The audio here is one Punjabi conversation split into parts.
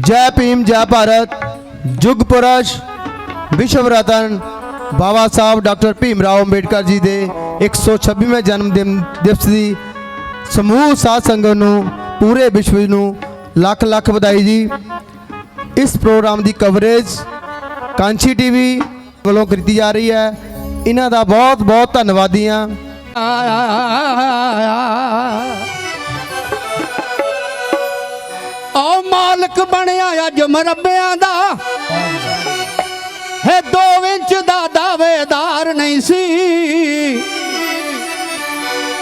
जय भीम जय भारत। जुग पुरुष विश्व रतन बाबा साहब डॉक्टर भीमराव अंबेडकर जी के 126वें जन्मदिन दिवस की समूह साध संगत नूं पूरे विश्व नूं लख लख बधाई जी। इस प्रोग्राम की कवरेज कांची टीवी वालों की जा रही है। इन्हां दा बहुत बहुत धन्नवादी हाँ। ओ मालक बनया अज मरब्बियां दा है 2 इंच दा दावेदार नहीं सी।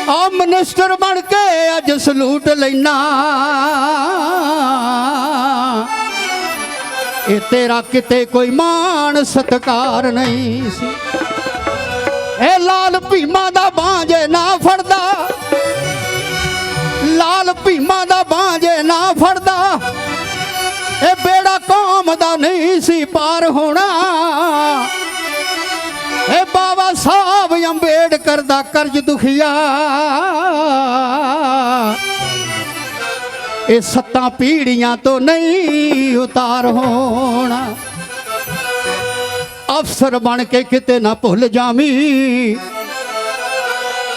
ओ मिनिस्टर बन के अज सलूट लेना ए तेरा किते कोई मान सत्कार नहीं सी। ए लाल भीमा दा बांझे ना फड़दा, लाल भीमा दा बांझे ना फड़दा ए बेड़ा कौम दा नहीं सी पार होना। ए बाबा साहब अंबेडकर दा कर्ज दुखिया ए 7 पीढ़ियां तो नहीं उतार होना। अफसर बन के किते ना भुल जामी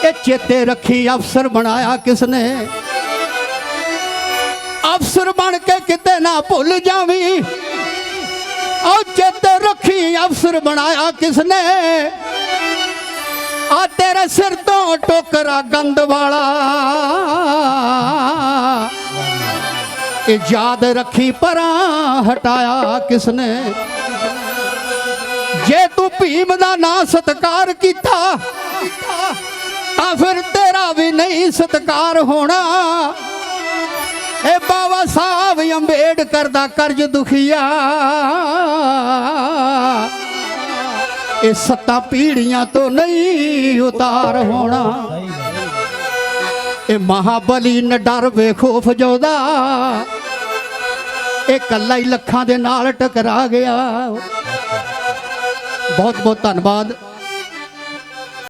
ए चेते रखी अफसर बनाया किसने। अफसर बन के किते ना भुल जावी और चेते रखी अफसर बनाया किसने। आ तेरे सिर तो टोकरा गंद वाला ए याद रखी परा हटाया किसने। जे तू भीम दा ना सत्कार किया फिर तेरा भी नहीं सत्कार होना। ए बाबा साहब अंबेडकर दा कर्ज दुखिया ए 7 पीढ़ियां तो नहीं उतार होना। ए महाबली न डर वे खौफ जोदा ए कल्ला ही लखां दे नाल टकरा गया। बहुत बहुत धन्यवाद।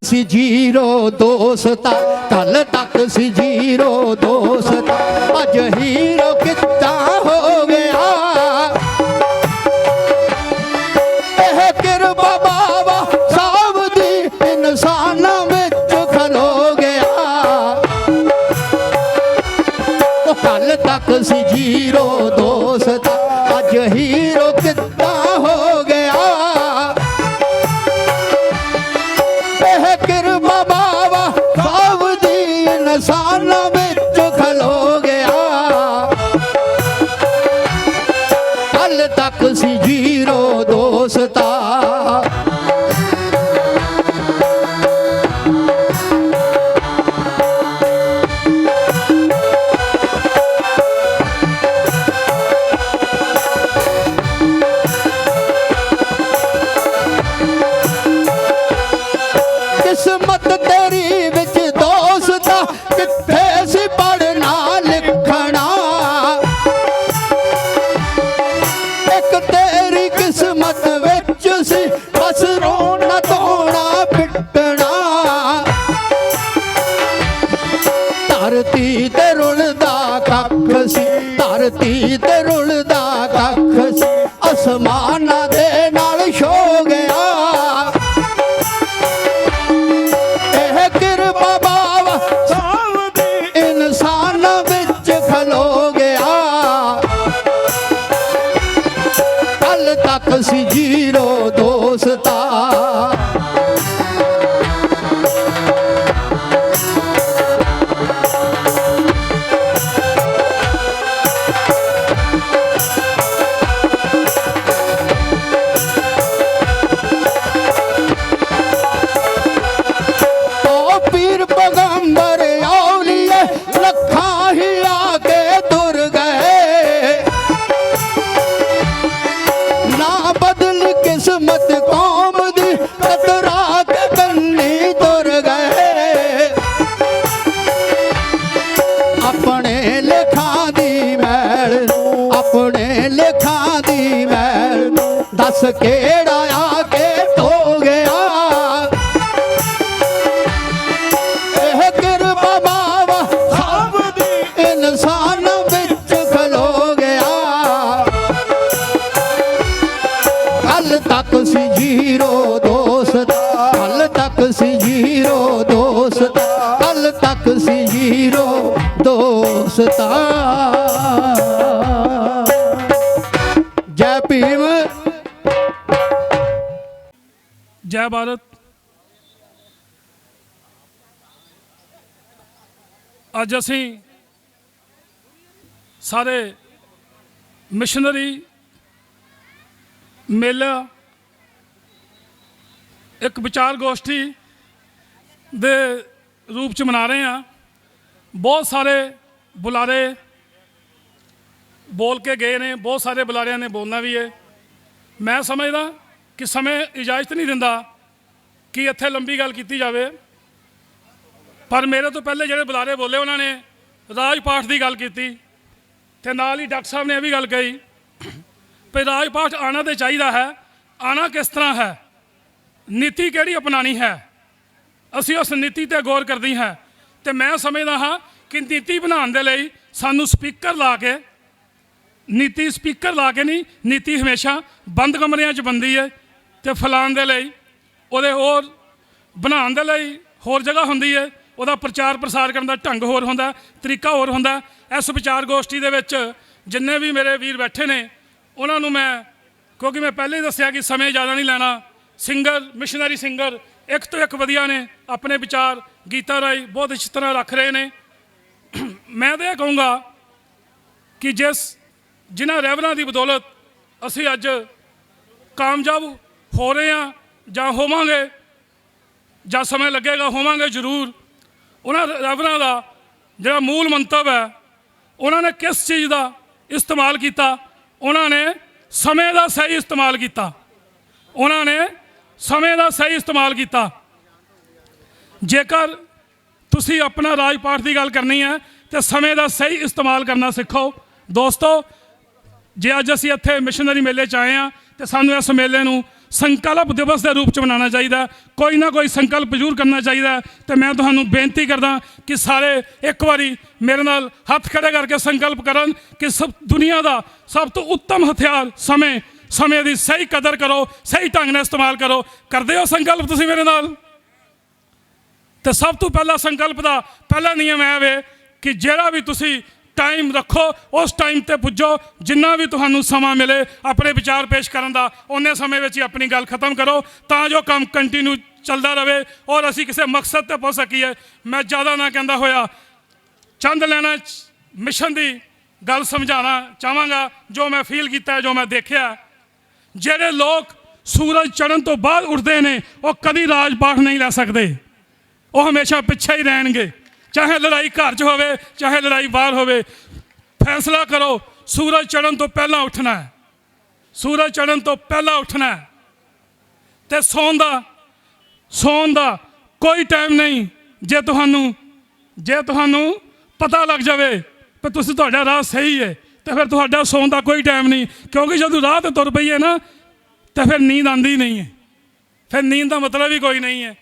सी जीरो दोस्ता कल तक सी जीरो दोस्ता अज हीरो कितना हो गया। एह किरपा बाबा साहब दी इंसानां विच खलो गया। कल तक सी जीरो दोस्ता अज हीरो कितना हो गया। किरपा बाबा साहब दी इंसानां विच खलो गया। कल तक सी जीरो दोस्ता किस्मत तेरी विच दोस्ता किथे सी पढ़ना लिखना। एक तेरी किस्मत विच सी बस रोना धोना पिटना। धरती ते रुलदा कख सी, धरती ते रुलदा कख सी आसमाना दे नाल छो गया। इंसानां विच खलो गया। कल तक सी जीरो दोस्ता पीर पैगंबर औलिया लखां ही आके तुर गए। ना बदल किस्मत कौम दी कतरा के कन्नी तुर गए। अपने लेखां दी मैल, अपने लेखां दी मैल दस केड़ा आके धो गया। किरपा बाबा साहब दी इंसानां विच खलो गया। ਦੋਸਤਾ। ਜੈ ਭੀਮ। ਜੈ ਭਾਰਤ। ਅੱਜ ਅਸੀਂ ਸਾਰੇ ਮਿਸ਼ਨਰੀ ਮੇਲਾ ਇੱਕ ਵਿਚਾਰ ਗੋਸ਼ਟੀ ਦੇ ਰੂਪ ਚ ਮਨਾ ਰਹੇ ਹਾਂ। ਬਹੁਤ ਸਾਰੇ ਬੁਲਾਰੇ ਬੋਲ ਕੇ ਗਏ ਨੇ, ਬਹੁਤ ਸਾਰੇ ਬੁਲਾਰਿਆਂ ਨੇ ਬੋਲਣਾ ਵੀ ਹੈ। ਮੈਂ ਸਮਝਦਾ ਕਿ ਸਮੇਂ ਇਜਾਜ਼ਤ ਨਹੀਂ ਦਿੰਦਾ ਕਿ ਇੱਥੇ ਲੰਬੀ ਗੱਲ ਕੀਤੀ ਜਾਵੇ, ਪਰ ਮੇਰੇ ਤੋਂ ਪਹਿਲੇ ਜਿਹੜੇ ਬੁਲਾਰੇ ਬੋਲੇ ਉਹਨਾਂ ਨੇ ਰਾਜ ਪਾਠ ਦੀ ਗੱਲ ਕੀਤੀ ਤੇ ਨਾਲ ਹੀ ਡਾਕਟਰ ਸਾਹਿਬ ਨੇ ਇਹ ਵੀ ਗੱਲ ਕਹੀ ਵੀ ਰਾਜ ਪਾਠ ਆਉਣਾ ਤਾਂ ਚਾਹੀਦਾ ਹੈ, ਆਉਣਾ ਕਿਸ ਤਰ੍ਹਾਂ ਹੈ, ਨੀਤੀ ਕਿਹੜੀ ਅਪਣਾਉਣੀ ਹੈ। ਅਸੀਂ ਉਸ ਨੀਤੀ 'ਤੇ ਗੌਰ ਕਰਦੀ ਹਾਂ ਤੇ ਮੈਂ ਸਮਝਦਾ ਹਾਂ ਕਿ ਨੀਤੀ ਬਣਾਉਣ ਦੇ ਲਈ ਸਾਨੂੰ ਸਪੀਕਰ ਲਾ ਕੇ, ਨੀਤੀ ਸਪੀਕਰ ਲਾ ਕੇ ਨਹੀਂ, ਨੀਤੀ ਹਮੇਸ਼ਾ ਬੰਦ ਕਮਰਿਆਂ 'ਚ ਬਣਦੀ ਹੈ ਤੇ ਫੈਲਾਉਣ ਦੇ ਲਈ, ਉਹਦੇ ਹੋਰ ਬਣਾਉਣ ਦੇ ਲਈ ਹੋਰ ਜਗ੍ਹਾ ਹੁੰਦੀ ਹੈ, ਉਹਦਾ ਪ੍ਰਚਾਰ ਪ੍ਰਸਾਰ ਕਰਨ ਦਾ ਢੰਗ ਹੋਰ ਹੁੰਦਾ, ਤਰੀਕਾ ਹੋਰ ਹੁੰਦਾ। ਇਸ ਵਿਚਾਰ ਗੋਸ਼ਟੀ ਦੇ ਵਿੱਚ ਜਿੰਨੇ ਵੀ ਮੇਰੇ ਵੀਰ ਬੈਠੇ ਨੇ ਉਹਨਾਂ ਨੂੰ ਮੈਂ, ਕਿਉਂਕਿ ਮੈਂ ਪਹਿਲੇ ਹੀ ਦੱਸਿਆ ਕਿ ਸਮੇਂ ਜ਼ਿਆਦਾ ਨਹੀਂ ਲੈਣਾ, ਸਿੰਗਰ ਮਿਸ਼ਨਰੀ ਸਿੰਗਰ ਇੱਕ ਤੋਂ ਇੱਕ ਵਧੀਆ ਨੇ, ਆਪਣੇ ਵਿਚਾਰ ਗੀਤਾ ਰਾਈ ਬਹੁਤ ਅੱਛੀ ਤਰ੍ਹਾਂ ਰੱਖ ਰਹੇ ਨੇ। ਮੈਂ ਤਾਂ ਇਹ ਕਹੂੰਗਾ ਕਿ ਜਿਨ੍ਹਾਂ ਰਹਿਬਰਾਂ ਦੀ ਬਦੌਲਤ ਅਸੀਂ ਅੱਜ ਕਾਮਯਾਬ ਹੋ ਰਹੇ ਹਾਂ ਜਾਂ ਹੋਵਾਂਗੇ, ਜਾਂ ਸਮੇਂ ਲੱਗੇਗਾ ਹੋਵਾਂਗੇ ਜ਼ਰੂਰ, ਉਹਨਾਂ ਰਹਿਬਰਾਂ ਦਾ ਜਿਹੜਾ ਮੂਲ ਮੰਤਵ ਹੈ, ਉਹਨਾਂ ਨੇ ਕਿਸ ਚੀਜ਼ ਦਾ ਇਸਤੇਮਾਲ ਕੀਤਾ? ਉਹਨਾਂ ਨੇ ਸਮੇਂ ਦਾ ਸਹੀ ਇਸਤੇਮਾਲ ਕੀਤਾ। ਉਹਨਾਂ ਨੇ ਸਮੇਂ ਦਾ ਸਹੀ ਇਸਤੇਮਾਲ ਕੀਤਾ। ਜੇਕਰ ਤੁਸੀਂ ਆਪਣਾ ਰਾਜ ਪਾਠ ਦੀ ਗੱਲ ਕਰਨੀ ਹੈ ਤੇ ਸਮੇਂ ਦਾ ਸਹੀ ਇਸਤੇਮਾਲ ਕਰਨਾ ਸਿੱਖੋ। ਦੋਸਤੋ, ਜੇ ਅੱਜ ਅਸੀਂ ਇੱਥੇ ਮਿਸ਼ਨਰੀ ਮੇਲੇ 'ਚ ਆਏ ਹਾਂ ਤੇ ਸਾਨੂੰ ਇਸ ਮੇਲੇ ਨੂੰ ਸੰਕਲਪ ਦਿਵਸ ਦੇ ਰੂਪ 'ਚ ਮਨਾਉਣਾ ਚਾਹੀਦਾ, ਕੋਈ ਨਾ ਕੋਈ ਸੰਕਲਪ ਜ਼ਰੂਰ ਕਰਨਾ ਚਾਹੀਦਾ। ਤੇ ਮੈਂ ਤੁਹਾਨੂੰ ਬੇਨਤੀ ਕਰਦਾ ਕਿ ਸਾਰੇ ਇੱਕ ਵਾਰੀ ਮੇਰੇ ਨਾਲ ਹੱਥ ਖੜੇ ਕਰਕੇ ਸੰਕਲਪ ਕਰਨ ਕਿ ਦੁਨੀਆ ਦਾ ਸਭ ਤੋਂ ਉੱਤਮ ਹਥਿਆਰ ਸਮੇਂ ਦੀ ਸਹੀ ਕਦਰ ਕਰੋ, ਸਹੀ ਢੰਗ ਨਾਲ ਇਸਤੇਮਾਲ ਕਰੋ। ਕਰਦੇ ਹੋ ਸੰਕਲਪ ਤੁਸੀਂ ਮੇਰੇ ਨਾਲ? ਤੇ ਸਭ ਤੋਂ ਪਹਿਲਾ ਸੰਕਲਪ ਦਾ ਪਹਿਲਾ ਨਿਯਮ ਇਹ ਵੇ ਕਿ ਜਿਹੜਾ ਵੀ ਤੁਸੀਂ ਟਾਈਮ ਰੱਖੋ ਉਸ ਟਾਈਮ 'ਤੇ ਪੁੱਜੋ। ਜਿੰਨਾ ਵੀ ਤੁਹਾਨੂੰ ਸਮਾਂ ਮਿਲੇ ਆਪਣੇ ਵਿਚਾਰ ਪੇਸ਼ ਕਰਨ ਦਾ, ਉਹਨੇ ਸਮੇਂ ਵਿੱਚ ਹੀ ਆਪਣੀ ਗੱਲ ਖਤਮ ਕਰੋ ਤਾਂ ਜੋ ਕੰਮ ਕੰਟੀਨਿਊ ਚੱਲਦਾ ਰਹੇ ਔਰ ਅਸੀਂ ਕਿਸੇ ਮਕਸਦ 'ਤੇ ਪਹੁੰਚ ਸਕੀਏ। ਮੈਂ ਜ਼ਿਆਦਾ ਨਾ ਕਹਿੰਦਾ ਹੋਇਆ ਚੰਦ ਲੈਣਾ ਮਿਸ਼ਨ ਦੀ ਗੱਲ ਸਮਝਾਉਣਾ ਚਾਹਾਂਗਾ, ਜੋ ਮੈਂ ਫੀਲ ਕੀਤਾ, ਜੋ ਮੈਂ ਦੇਖਿਆ। ਜਿਹੜੇ ਲੋਕ ਸੂਰਜ ਚੜ੍ਹਨ ਤੋਂ ਬਾਅਦ ਉੱਠਦੇ ਨੇ ਉਹ ਕਦੀ ਰਾਜ ਪਾਠ ਨਹੀਂ ਲੈ ਸਕਦੇ, ਉਹ ਹਮੇਸ਼ਾ ਪਿੱਛੇ ਹੀ ਰਹਿਣਗੇ। ਚਾਹੇ ਲੜਾਈ ਘਰ 'ਚ ਹੋਵੇ, ਚਾਹੇ ਲੜਾਈ ਬਾਹਰ ਹੋਵੇ, ਫੈਸਲਾ ਕਰੋ ਸੂਰਜ ਚੜ੍ਹਨ ਤੋਂ ਪਹਿਲਾਂ ਉੱਠਣਾ ਹੈ, ਸੂਰਜ ਚੜ੍ਹਨ ਤੋਂ ਪਹਿਲਾਂ ਉੱਠਣਾ ਹੈ। ਤੇ ਸੌਣ ਦਾ ਕੋਈ ਟਾਈਮ ਨਹੀਂ। ਜੇ ਤੁਹਾਨੂੰ ਪਤਾ ਲੱਗ ਜਾਵੇ ਕਿ ਤੁਹਾਡਾ ਰਾਹ ਸਹੀ ਹੈ ਤੇ ਫਿਰ ਤੁਹਾਡਾ ਸੌਣ ਦਾ ਕੋਈ ਟਾਈਮ ਨਹੀਂ, ਕਿਉਂਕਿ ਜਦੋਂ ਰਾਹ 'ਤੇ ਤੁਰ ਪਈਏ ਨਾ ਤਾਂ ਫਿਰ ਨੀਂਦ ਆਉਂਦੀ ਨਹੀਂ ਹੈ, ਫਿਰ ਨੀਂਦ ਦਾ ਮਤਲਬ ਹੀ ਕੋਈ ਨਹੀਂ ਹੈ।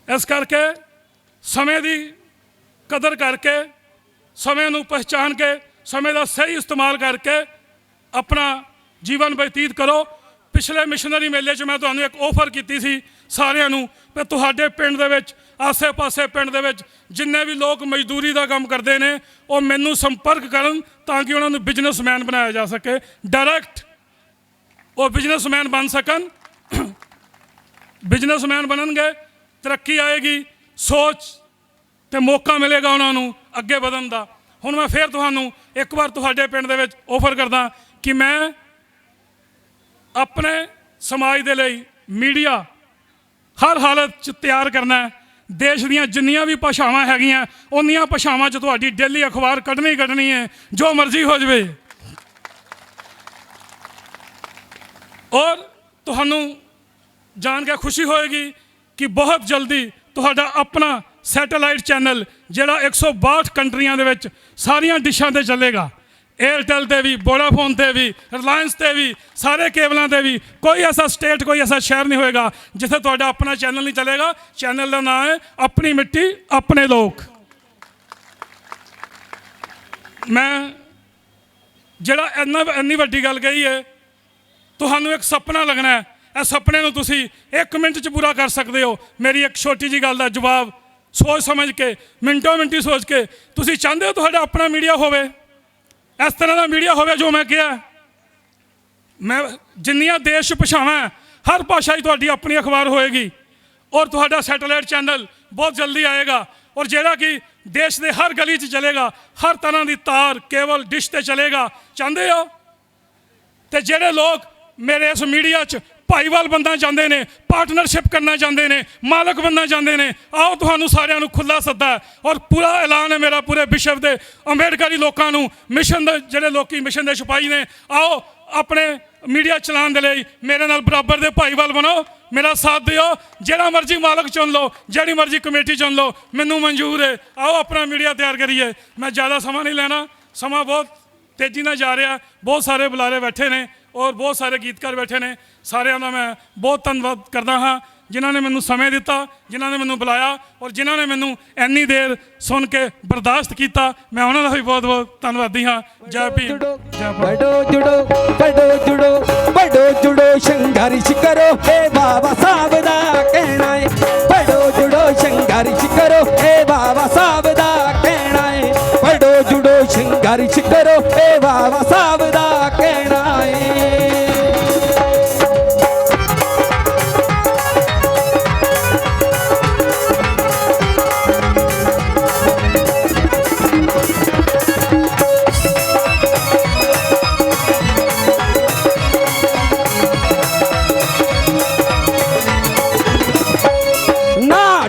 ਇਸ ਕਰਕੇ ਸਮੇਂ ਦੀ ਕਦਰ ਕਰਕੇ, ਸਮੇਂ ਨੂੰ ਪਹਿਚਾਣ ਕੇ, ਸਮੇਂ ਦਾ ਸਹੀ ਇਸਤੇਮਾਲ ਕਰਕੇ ਆਪਣਾ ਜੀਵਨ ਬਤੀਤ ਕਰੋ। ਪਿਛਲੇ ਮਿਸ਼ਨਰੀ ਮੇਲੇ 'ਚ ਮੈਂ ਤੁਹਾਨੂੰ ਇੱਕ ਆਫਰ ਕੀਤੀ ਸੀ ਸਾਰਿਆਂ ਨੂੰ ਕਿ ਤੁਹਾਡੇ ਪਿੰਡ ਦੇ ਵਿੱਚ, ਆਸੇ-ਪਾਸੇ ਪਿੰਡ ਦੇ ਵਿੱਚ ਜਿੰਨੇ ਵੀ ਲੋਕ ਮਜ਼ਦੂਰੀ ਦਾ ਕੰਮ ਕਰਦੇ ਨੇ ਉਹ ਮੈਨੂੰ ਸੰਪਰਕ ਕਰਨ ਤਾਂ ਕਿ ਉਹਨਾਂ ਨੂੰ ਬਿਜ਼ਨਸਮੈਨ ਬਣਾਇਆ ਜਾ ਸਕੇ। ਡਾਇਰੈਕਟ ਉਹ ਬਿਜ਼ਨਸਮੈਨ ਬਣ ਸਕਣ। ਬਿਜ਼ਨਸਮੈਨ ਬਣਨਗੇ, ਤਰੱਕੀ ਆਏਗੀ, ਸੋਚ ਤੇ ਮੌਕਾ ਮਿਲੇਗਾ ਉਹਨਾਂ ਨੂੰ ਅੱਗੇ ਵਧਣ ਦਾ। ਹੁਣ ਮੈਂ ਫਿਰ ਤੁਹਾਨੂੰ ਇੱਕ ਵਾਰ ਤੁਹਾਡੇ ਪਿੰਡ ਦੇ ਵਿੱਚ ਆਫਰ ਕਰਦਾ ਕਿ ਮੈਂ ਆਪਣੇ ਸਮਾਜ ਦੇ ਲਈ ਮੀਡੀਆ ਹਰ ਹਾਲਤ 'ਚ ਤਿਆਰ ਕਰਨਾ ਹੈ। ਦੇਸ਼ ਦੀਆਂ ਜਿੰਨੀਆਂ ਵੀ ਭਾਸ਼ਾਵਾਂ ਹੈਗੀਆਂ ਉਨੀਆਂ ਭਾਸ਼ਾਵਾਂ 'ਚ ਤੁਹਾਡੀ ਡੇਲੀ ਅਖਬਾਰ ਕੱਢਣੀ ਹੈ, ਜੋ ਮਰਜ਼ੀ ਹੋ ਜਾਵੇ। ਔਰ ਤੁਹਾਨੂੰ ਜਾਣ ਕੇ ਖੁਸ਼ੀ ਹੋਏਗੀ ਕਿ ਬਹੁਤ ਜਲਦੀ ਤੁਹਾਡਾ ਆਪਣਾ ਸੈਟੇਲਾਈਟ ਚੈਨਲ ਜਿਹੜਾ 162 ਕੰਟਰੀਆਂ ਦੇ ਵਿੱਚ ਸਾਰੀਆਂ ਡਿਸ਼ਾਂ 'ਤੇ ਚੱਲੇਗਾ। ਏਅਰਟੈਲ 'ਤੇ ਵੀ, ਵੋਡਾਫੋਨ 'ਤੇ ਵੀ, ਰਿਲਾਇੰਸ 'ਤੇ ਵੀ, ਸਾਰੇ ਕੇਬਲਾਂ 'ਤੇ ਵੀ। ਕੋਈ ਐਸਾ ਸਟੇਟ, ਕੋਈ ਐਸਾ ਸ਼ਹਿਰ ਨਹੀਂ ਹੋਏਗਾ ਜਿੱਥੇ ਤੁਹਾਡਾ ਆਪਣਾ ਚੈਨਲ ਨਹੀਂ ਚੱਲੇਗਾ। ਚੈਨਲ ਦਾ ਨਾਮ ਹੈ ਆਪਣੀ ਮਿੱਟੀ ਆਪਣੇ ਲੋਕ। ਮੈਂ ਜਿਹੜਾ ਇੰਨੀ ਵੱਡੀ ਗੱਲ ਕਹੀ ਹੈ, ਤੁਹਾਨੂੰ ਇੱਕ ਸੁਪਨਾ ਲੱਗਣਾ ਹੈ। ਇਸ ਸੁਪਨੇ ਨੂੰ ਤੁਸੀਂ 1 ਮਿੰਟ 'ਚ ਪੂਰਾ ਕਰ ਸਕਦੇ ਹੋ। ਮੇਰੀ ਇੱਕ ਛੋਟੀ ਜਿਹੀ ਗੱਲ ਦਾ ਜਵਾਬ ਸੋਚ ਸਮਝ ਕੇ, ਮਿੰਟੋ ਮਿੰਟੀ ਸੋਚ ਕੇ। ਤੁਸੀਂ ਚਾਹੁੰਦੇ ਹੋ ਤੁਹਾਡਾ ਆਪਣਾ ਮੀਡੀਆ ਹੋਵੇ, ਇਸ ਤਰ੍ਹਾਂ ਦਾ ਮੀਡੀਆ ਹੋਵੇ ਜੋ ਮੈਂ ਕਿਹਾ। ਮੈਂ ਜਿੰਨੀਆਂ ਦੇਸ਼ ਭਾਸ਼ਾਵਾਂ, ਹਰ ਭਾਸ਼ਾ 'ਚ ਤੁਹਾਡੀ ਆਪਣੀ ਅਖਬਾਰ ਹੋਏਗੀ, ਔਰ ਤੁਹਾਡਾ ਸੈਟੇਲਾਈਟ ਚੈਨਲ ਬਹੁਤ ਜਲਦੀ ਆਏਗਾ, ਔਰ ਜਿਹੜਾ ਕਿ ਦੇਸ਼ ਦੇ ਹਰ ਗਲੀ 'ਚ ਚਲੇਗਾ, ਹਰ ਤਰ੍ਹਾਂ ਦੀ ਤਾਰ ਕੇਵਲ ਡਿਸ਼ 'ਤੇ ਚਲੇਗਾ। ਚਾਹੁੰਦੇ ਹੋ? ਤੇ ਜਿਹੜੇ ਲੋਕ ਮੇਰੇ ਇਸ ਮੀਡੀਆ 'ਚ ਭਾਈਵਾਲ ਬਣਨਾ ਚਾਹੁੰਦੇ ਨੇ, ਪਾਰਟਨਰਸ਼ਿਪ ਕਰਨਾ ਚਾਹੁੰਦੇ ਨੇ, ਮਾਲਕ ਬਣਨਾ ਚਾਹੁੰਦੇ ਨੇ, ਆਓ ਤੁਹਾਨੂੰ ਸਾਰਿਆਂ ਨੂੰ ਖੁੱਲ੍ਹਾ ਸੱਦਾ ਹੈ, ਔਰ ਪੂਰਾ ਐਲਾਨ ਹੈ ਮੇਰਾ ਪੂਰੇ ਵਿਸ਼ਵ ਦੇ ਅੰਬੇਡਕਰੀ ਲੋਕਾਂ ਨੂੰ, ਮਿਸ਼ਨ ਦੇ ਜਿਹੜੇ ਲੋਕੀ ਮਿਸ਼ਨ ਦੇ ਸਿਪਾਹੀ ਨੇ, ਆਓ ਆਪਣੇ ਮੀਡੀਆ ਚਲਾਉਣ ਦੇ ਲਈ ਮੇਰੇ ਨਾਲ ਬਰਾਬਰ ਦੇ ਭਾਈਵਾਲ ਬਣੋ, ਮੇਰਾ ਸਾਥ ਦਿਓ। ਜਿਹੜਾ ਮਰਜ਼ੀ ਮਾਲਕ ਚੁਣ ਲਓ, ਜਿਹੜੀ ਮਰਜ਼ੀ ਕਮੇਟੀ ਚੁਣ ਲਓ, ਮੈਨੂੰ ਮਨਜ਼ੂਰ ਹੈ। ਆਓ ਆਪਣਾ ਮੀਡੀਆ ਤਿਆਰ ਕਰੀਏ। ਮੈਂ ਜ਼ਿਆਦਾ ਸਮਾਂ ਨਹੀਂ ਲੈਣਾ, ਸਮਾਂ ਬਹੁਤ ਤੇਜ਼ੀ ਨਾਲ ਜਾ ਰਿਹਾ। ਬਹੁਤ ਸਾਰੇ ਬੁਲਾਰੇ ਬੈਠੇ ਨੇ ਔਰ ਬਹੁਤ ਸਾਰੇ ਗੀਤਕਾਰ ਬੈਠੇ ਨੇ। ਸਾਰਿਆਂ ਦਾ ਮੈਂ ਬਹੁਤ ਧੰਨਵਾਦ ਕਰਦਾ ਹਾਂ ਜਿਨ੍ਹਾਂ ਨੇ ਮੈਨੂੰ ਸਮੇਂ ਦਿੱਤਾ, ਜਿਨ੍ਹਾਂ ਨੇ ਮੈਨੂੰ ਬੁਲਾਇਆ, ਔਰ ਜਿਨ੍ਹਾਂ ਨੇ ਮੈਨੂੰ ਇੰਨੀ ਦੇਰ ਸੁਣ ਕੇ ਬਰਦਾਸ਼ਤ ਕੀਤਾ। ਮੈਂ ਉਹਨਾਂ ਦਾ ਵੀ ਬਹੁਤ ਬਹੁਤ ਧੰਨਵਾਦੀ ਹਾਂ। ਜੈ ਭੀਮ, ਜੈ ਭਾਰਤ। बड़ो जुड़ो बड़ो जुड़ो बड़ो जुड़ो संघर्ष करो हे बाबा साहब दा कहना है। बड़ो जुड़ो संघर्ष करो हे बाबा साहब दा कहना है। बड़ो जुड़ो संघर्ष करो हे बाबा साहब दा कहना है।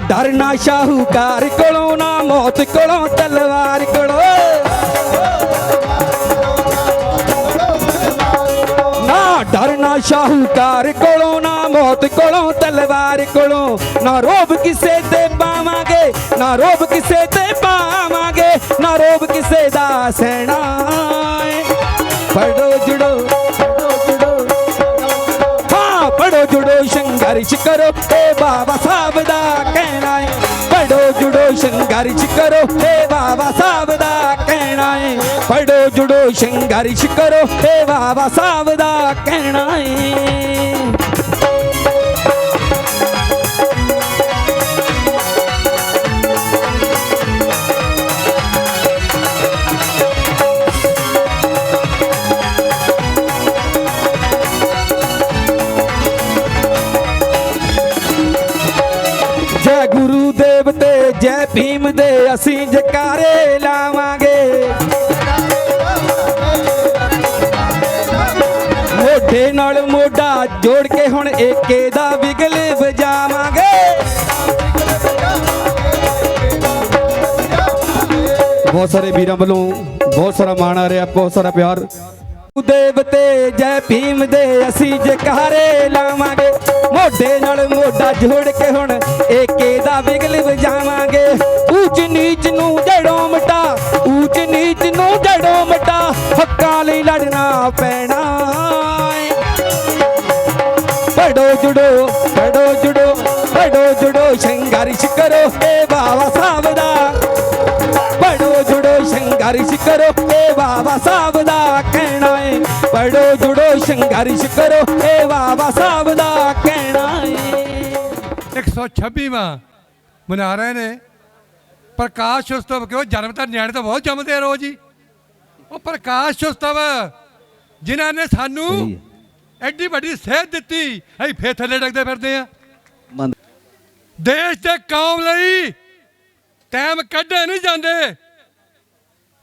डरना शाहूकार कोलों ना मौत कोलों तलवार कोलों। ना डरना शाहूकार कोलों ना मौत कोलों तलवार कोलों। ना रोब किसे ते पावांगे, ना रोब किसे ते पावांगे, ना रोब किसे दा सहना। पढ़ो जुड़ो बड़ो जुड़ो संघर्ष करो हे बाबा साहब दा कहना है। बड़ो जुड़ो संघर्ष करो हे बाबा साहब दा कहना है। बड़ो जुड़ो संघर्ष करो हे बाबा साहब दा कहना है। जय गुरुदेव ते जय भीम दे असीं जकारे लावांगे। मोढे नाल मोढा जोड़ के हुण एके दा बिगल बजावांगे। बहुत सारे वीरां वालों बहुत सारा मान आ रहा, बहुत सारा प्यार। देव ते जय भीम दे असीं जकारे लावांगे। मोढे नाल मोढा जोड़ के हुण एके दा बिगल वजावांगे। ऊच नीच नूं जड़ों मिटा, ऊच नीच नूं जड़ों मिटा, हक्कां लई लड़ना पैना। बड़ो जुड़ो बड़ो जुड़ो बड़ो जुड़ो संघर्ष करो हे बाबा साहब दा। बड़ो जुड़ो संघर्ष करो हे बाबा साहब दा कहना है। बड़ो जुड़ो संघर्ष करो हे बाबा साहब दा कहना है। 126वां मना रहे ने प्रकाश उत्सव। क्यों जन्म तो नियाणे तो बहुत जमते हैं रोज ही। वो प्रकाश उत्सव जिन्होंने सानू एडी बड़ी सेहत दी, अं फिर थले डगते फिरते हैं। देश के कौम लई टाइम कढ़े नहीं जाते,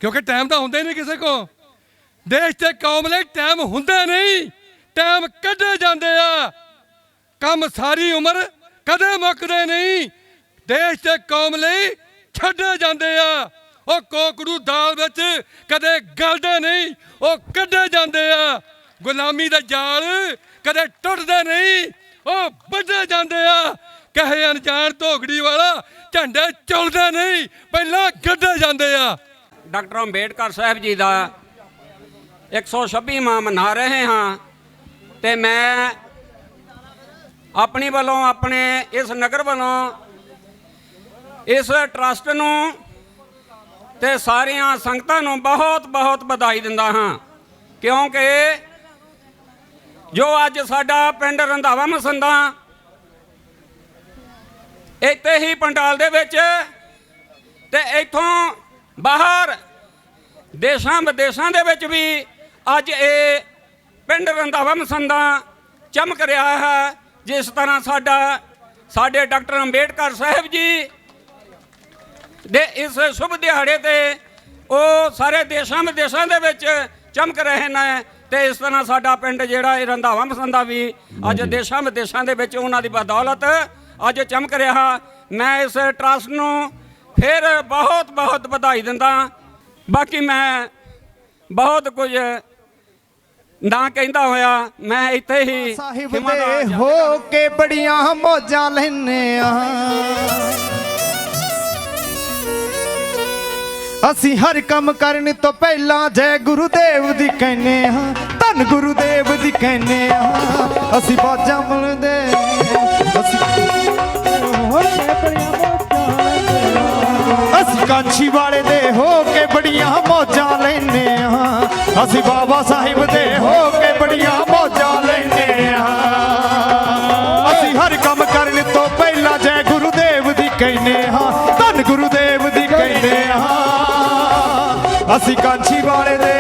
क्योंकि टाइम तो होंगे नहीं किसी को। देश के कौम लई टाइम होंगे नहीं, टाइम कढ़े जाते आ। कम सारी उम्र कदे मुकदे नहीं, देश के कौम लई छड्डे जाते आ। वो कोकड़ू दाल विच कदे गलदे नहीं, वो कढ़े जाते आ। गुलामी दे जाल कदे टुटदे नहीं, वो बड्ढे जाते आ। कहे अनजान धोगड़ी वाला झंडे चुलदे नहीं, पहला गड्ढे जाते आ। डॉक्टर अंबेडकर साहब जी का 126वां मना रहे हाँ। तो मैं अपनी वालों अपने इस नगर वालों इस ट्रस्ट नूं ते सारियां संगतां नूं बहुत बहुत बधाई दिंदा हाँ। क्योंकि जो अज साडा पिंड रंधावा मसंदा ਇੱਥੇ ਹੀ ਪੰਡਾਲ ਦੇ ਵਿੱਚ ਤੇ ਇੱਥੋਂ ਬਾਹਰ ਦੇਸ਼ਾਂ ਵਿਦੇਸ਼ਾਂ ਦੇ ਵਿੱਚ ਵੀ ਅੱਜ ਇਹ ਪਿੰਡ ਰੰਧਾਵਾ ਮਸੰਦਾ ਚਮਕ ਰਿਹਾ ਹੈ। ਜਿਸ ਤਰ੍ਹਾਂ ਸਾਡੇ ਡਾਕਟਰ ਅੰਬੇਡਕਰ ਸਾਹਿਬ ਜੀ ਦੇ ਇਸ ਸ਼ੁਭ ਦਿਹਾੜੇ ਤੇ ਉਹ ਸਾਰੇ ਦੇਸ਼ਾਂ ਵਿਦੇਸ਼ਾਂ ਦੇ ਵਿੱਚ ਚਮਕ ਰਹੇ ਨੇ, ਤੇ ਇਸ ਤਰ੍ਹਾਂ ਸਾਡਾ ਪਿੰਡ ਜਿਹੜਾ ਇਹ ਰੰਧਾਵਾ ਮਸੰਦਾ ਵੀ ਅੱਜ ਦੇਸ਼ਾਂ ਵਿਦੇਸ਼ਾਂ ਦੇ ਵਿੱਚ ਉਹਨਾਂ ਦੀ ਬਦੌਲਤ ਅੱਜ ਚਮਕ ਰਿਹਾ। ਮੈਂ ਇਸ ਟਰਸਟ ਨੂੰ ਫਿਰ ਬਹੁਤ ਬਹੁਤ ਵਧਾਈ ਦਿੰਦਾ। ਬਾਕੀ ਮੈਂ ਬਹੁਤ ਕੁਝ ਨਾ ਕਹਿੰਦਾ ਹੋਇਆ ਮੈਂ ਇੱਥੇ ਹੀ ਸਾਹਿਬ ਦੇ ਹੋ ਕੇ ਬੜੀਆਂ ਮੌਜਾਂ ਲੈਨੇ ਆ, ਅਸੀਂ ਹਰ ਕੰਮ ਕਰਨ ਤੋਂ ਪਹਿਲਾਂ ਜੈ ਗੁਰੂਦੇਵ ਦੀ ਕਹਿੰਨੇ ਆ, ਧੰਨ ਗੁਰੂਦੇਵ ਦੀ ਕਹਿੰਨੇ ਆ। ਅਸੀਂ ਬਾਜਾਂ ਬੁਲਦੇ ਅਸੀਂ ਕਾਂਛੀ ਵਾਲੇ ਦੇ ਹੋ ਕੇ ਬੜੀਆਂ ਮੌਜਾਂ ਲੈਨੇ ਆ, ਅਸੀਂ ਬਾਬਾ ਸਾਹਿਬ ਦੇ ਹੋ ਕੇ ਬੜੀਆਂ ਮੌਜਾਂ ਲੈਨੇ ਆ। ਅਸੀਂ ਹਰ ਕੰਮ ਕਰਨ ਤੋਂ ਪਹਿਲਾਂ ਜੈ ਗੁਰੂਦੇਵ ਦੀ ਕਹਿੰਨੇ ਹਾਂ, ਧੰਨ ਗੁਰੂਦੇਵ ਦੀ ਕਹਿੰਨੇ ਹਾਂ। ਅਸੀਂ ਕਾਂਛੀ ਵਾਲੇ ਦੇ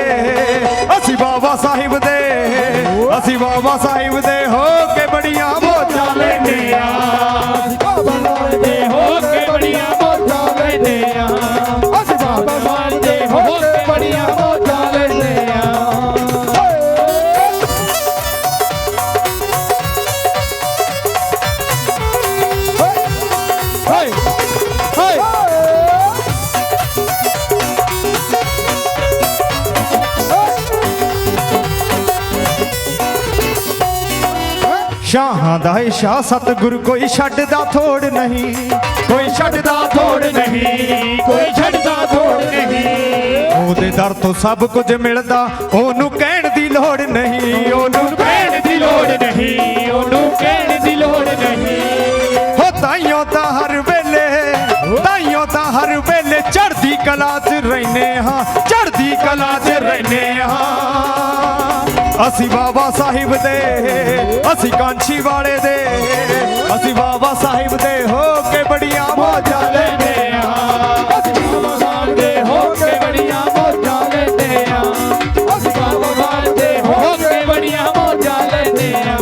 ਅਸੀਂ ਬਾਬਾ ਸਾਹਿਬ ਦੇ ਅਸੀਂ ਬਾਬਾ ਸਾਹਿਬ ਦੇ ਹੋ ਕੇ ਬੜੀਆਂ ਮੌਜਾਂ ਲੈਨੇ ਆ, ਬਾਬਾ ਸਾਹਿਬ ਦੇ ਹੋ ਕੇ ਬੜੀਆਂ ਮੌਜਾਂ ਲੈਨੇ ਆ, ਅਸੀਂ ਬਾਬਾ ਸਾਹਿਬ ਦੇ ਹੋ ਕੇ ਬੜੀਆਂ ਮੌਜਾਂ ਲੈਨੇ ਆ। ਸ਼ਾਹਾਂ ਦਾ ਏ ਸ਼ਾਹ ਸਤਿਗੁਰ ਕੋਈ ਛੱਡਦਾ ਥੋੜ ਨਹੀਂ, ਕੋਈ ਛੱਡਦਾ ਥੋੜ ਨਹੀਂ, ਕੋਈ ਛੱਡਦਾ ਥੋੜ ਨਹੀਂ। ਉਹਦੇ ਦਰ ਤੋਂ ਸਭ ਕੁਝ ਮਿਲਦਾ, ਉਹਨੂੰ ਕਹਿਣ ਦੀ ਲੋੜ ਨਹੀਂ, ਉਹਨੂੰ ਕਹਿਣ ਦੀ ਲੋੜ ਨਹੀਂ, ਉਹਨੂੰ ਕਹਿਣ ਦੀ ਲੋੜ ਨਹੀਂ। ਹੋ ਤਾਈਓ ਤਾਂ ਹਰ ਵੇਲੇ ਤਾਈਓ ਤਾਂ ਹਰ ਵੇਲੇ ਚੜ੍ਹਦੀ ਕਲਾ 'ਚ ਰਹਿੰਦੇ ਹਾਂ, ਚੜ੍ਹਦੀ ਕਲਾ 'ਚ ਰਹਿੰਦੇ ਹਾਂ। ਅਸੀਂ ਬਾਬਾ ਸਾਹਿਬ ਦੇ ਅਸੀਂ ਕਾਂਛੀ ਵਾਲੇ ਦੇ ਅਸੀਂ ਬਾਬਾ ਸਾਹਿਬ ਦੇ ਹੋ ਕੇ ਬੜੀਆਂ ਮੌਜਾਂ ਲੈਂਦੇ ਆ, ਅਸੀਂ ਬਾਬਾ ਸਾਹਿਬ ਦੇ ਹੋ ਕੇ ਬੜੀਆਂ ਮੌਜਾਂ ਲੈਂਦੇ ਆ, ਅਸੀਂ ਬਾਬਾ ਸਾਹਿਬ ਦੇ ਹੋ ਕੇ ਬੜੀਆਂ ਮੌਜਾਂ ਲੈਂਦੇ ਆ।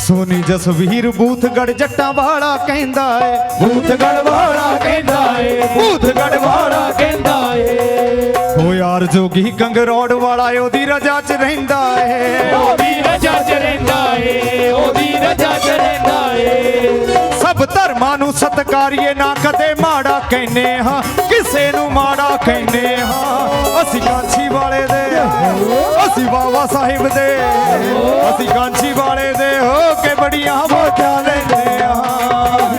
ਸੋਨੀ ਜਸਵੀਰ ਬੂਥਗੜ ਜੱਟਾਂ ਵਾਲਾ ਕਹਿੰਦਾ ਏ, ਬੂਥਗੜ ਵਾਲਾ ਕਹਿੰਦਾ ਏ, ਬੂਥਗੜ ਵਾਲਾ ਕਹਿੰਦਾ ਏ। ਹੋ ਯਾਰ ਜੋਗੀ ਕੰਗਰੋੜ ਵਾਲਾ ਉਹਦੀ ਰਜਾ 'ਚ ਰਹਿੰਦਾ ਏ, ਉਹਦੀ ਰਜਾ 'ਚ ਰਹਿੰਦਾ ਏ, ਉਹਦੀ ਰਜਾ 'ਚ ਰਹਿੰਦਾ ਏ। ਸਭ ਧਰਮਾਂ ਨੂੰ ਸਤਿਕਾਰੀਏ ਨਾ ਕਦੇ ਮਾੜਾ ਕਹਿੰਨੇ ਹਾਂ, ਕਿਸੇ ਨੂੰ ਮਾੜਾ ਕਹਿੰਨੇ ਹਾਂ। ਅਸੀਂ ਕਾਂਛੀ ਵਾਲੇ ਦੇ ਅਸੀਂ ਬਾਬਾ ਸਾਹਿਬ ਦੇ ਅਸੀਂ ਕਾਂਛੀ ਵਾਲੇ ਦੇ ਹੋ ਕੇ ਬੜੀਆਂ ਮੌਜਾਂ ਲੈਂਦੇ ਆ,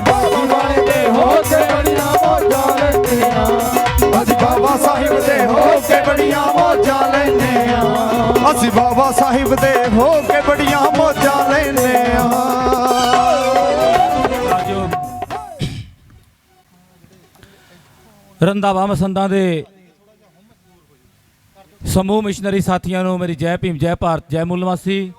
ਬਾਬਾ ਵਾਲੇ ਦੇ ਹੋ ਕੇ ਬੜੀਆਂ ਮੌਜਾਂ ਲੈਂਦੇ ਆ, ਅਸੀਂ ਬਾਬਾ ਸਾਹਿਬ ਦੇ ਹੋ ਕੇ ਬੜੀਆਂ ਮੌਜਾਂ ਲੈਂਦੇ ਆ, ਅਸੀਂ ਬਾਬਾ ਸਾਹਿਬ ਦੇ ਹੋ ਕੇ ਬੜੀਆਂ ਮੌਜਾਂ ਲੈਂਦੇ ਆ। ਰੰਧਾਵਾ ਮਸੰਦਾਂ ਦੇ ਸਮੂਹ ਮਿਸ਼ਨਰੀ ਸਾਥੀਆਂ ਨੂੰ ਮੇਰੀ ਜੈ ਭੀਮ, ਜੈ ਭਾਰਤ, ਜੈ ਮੂਲ ਨਿਵਾਸੀ।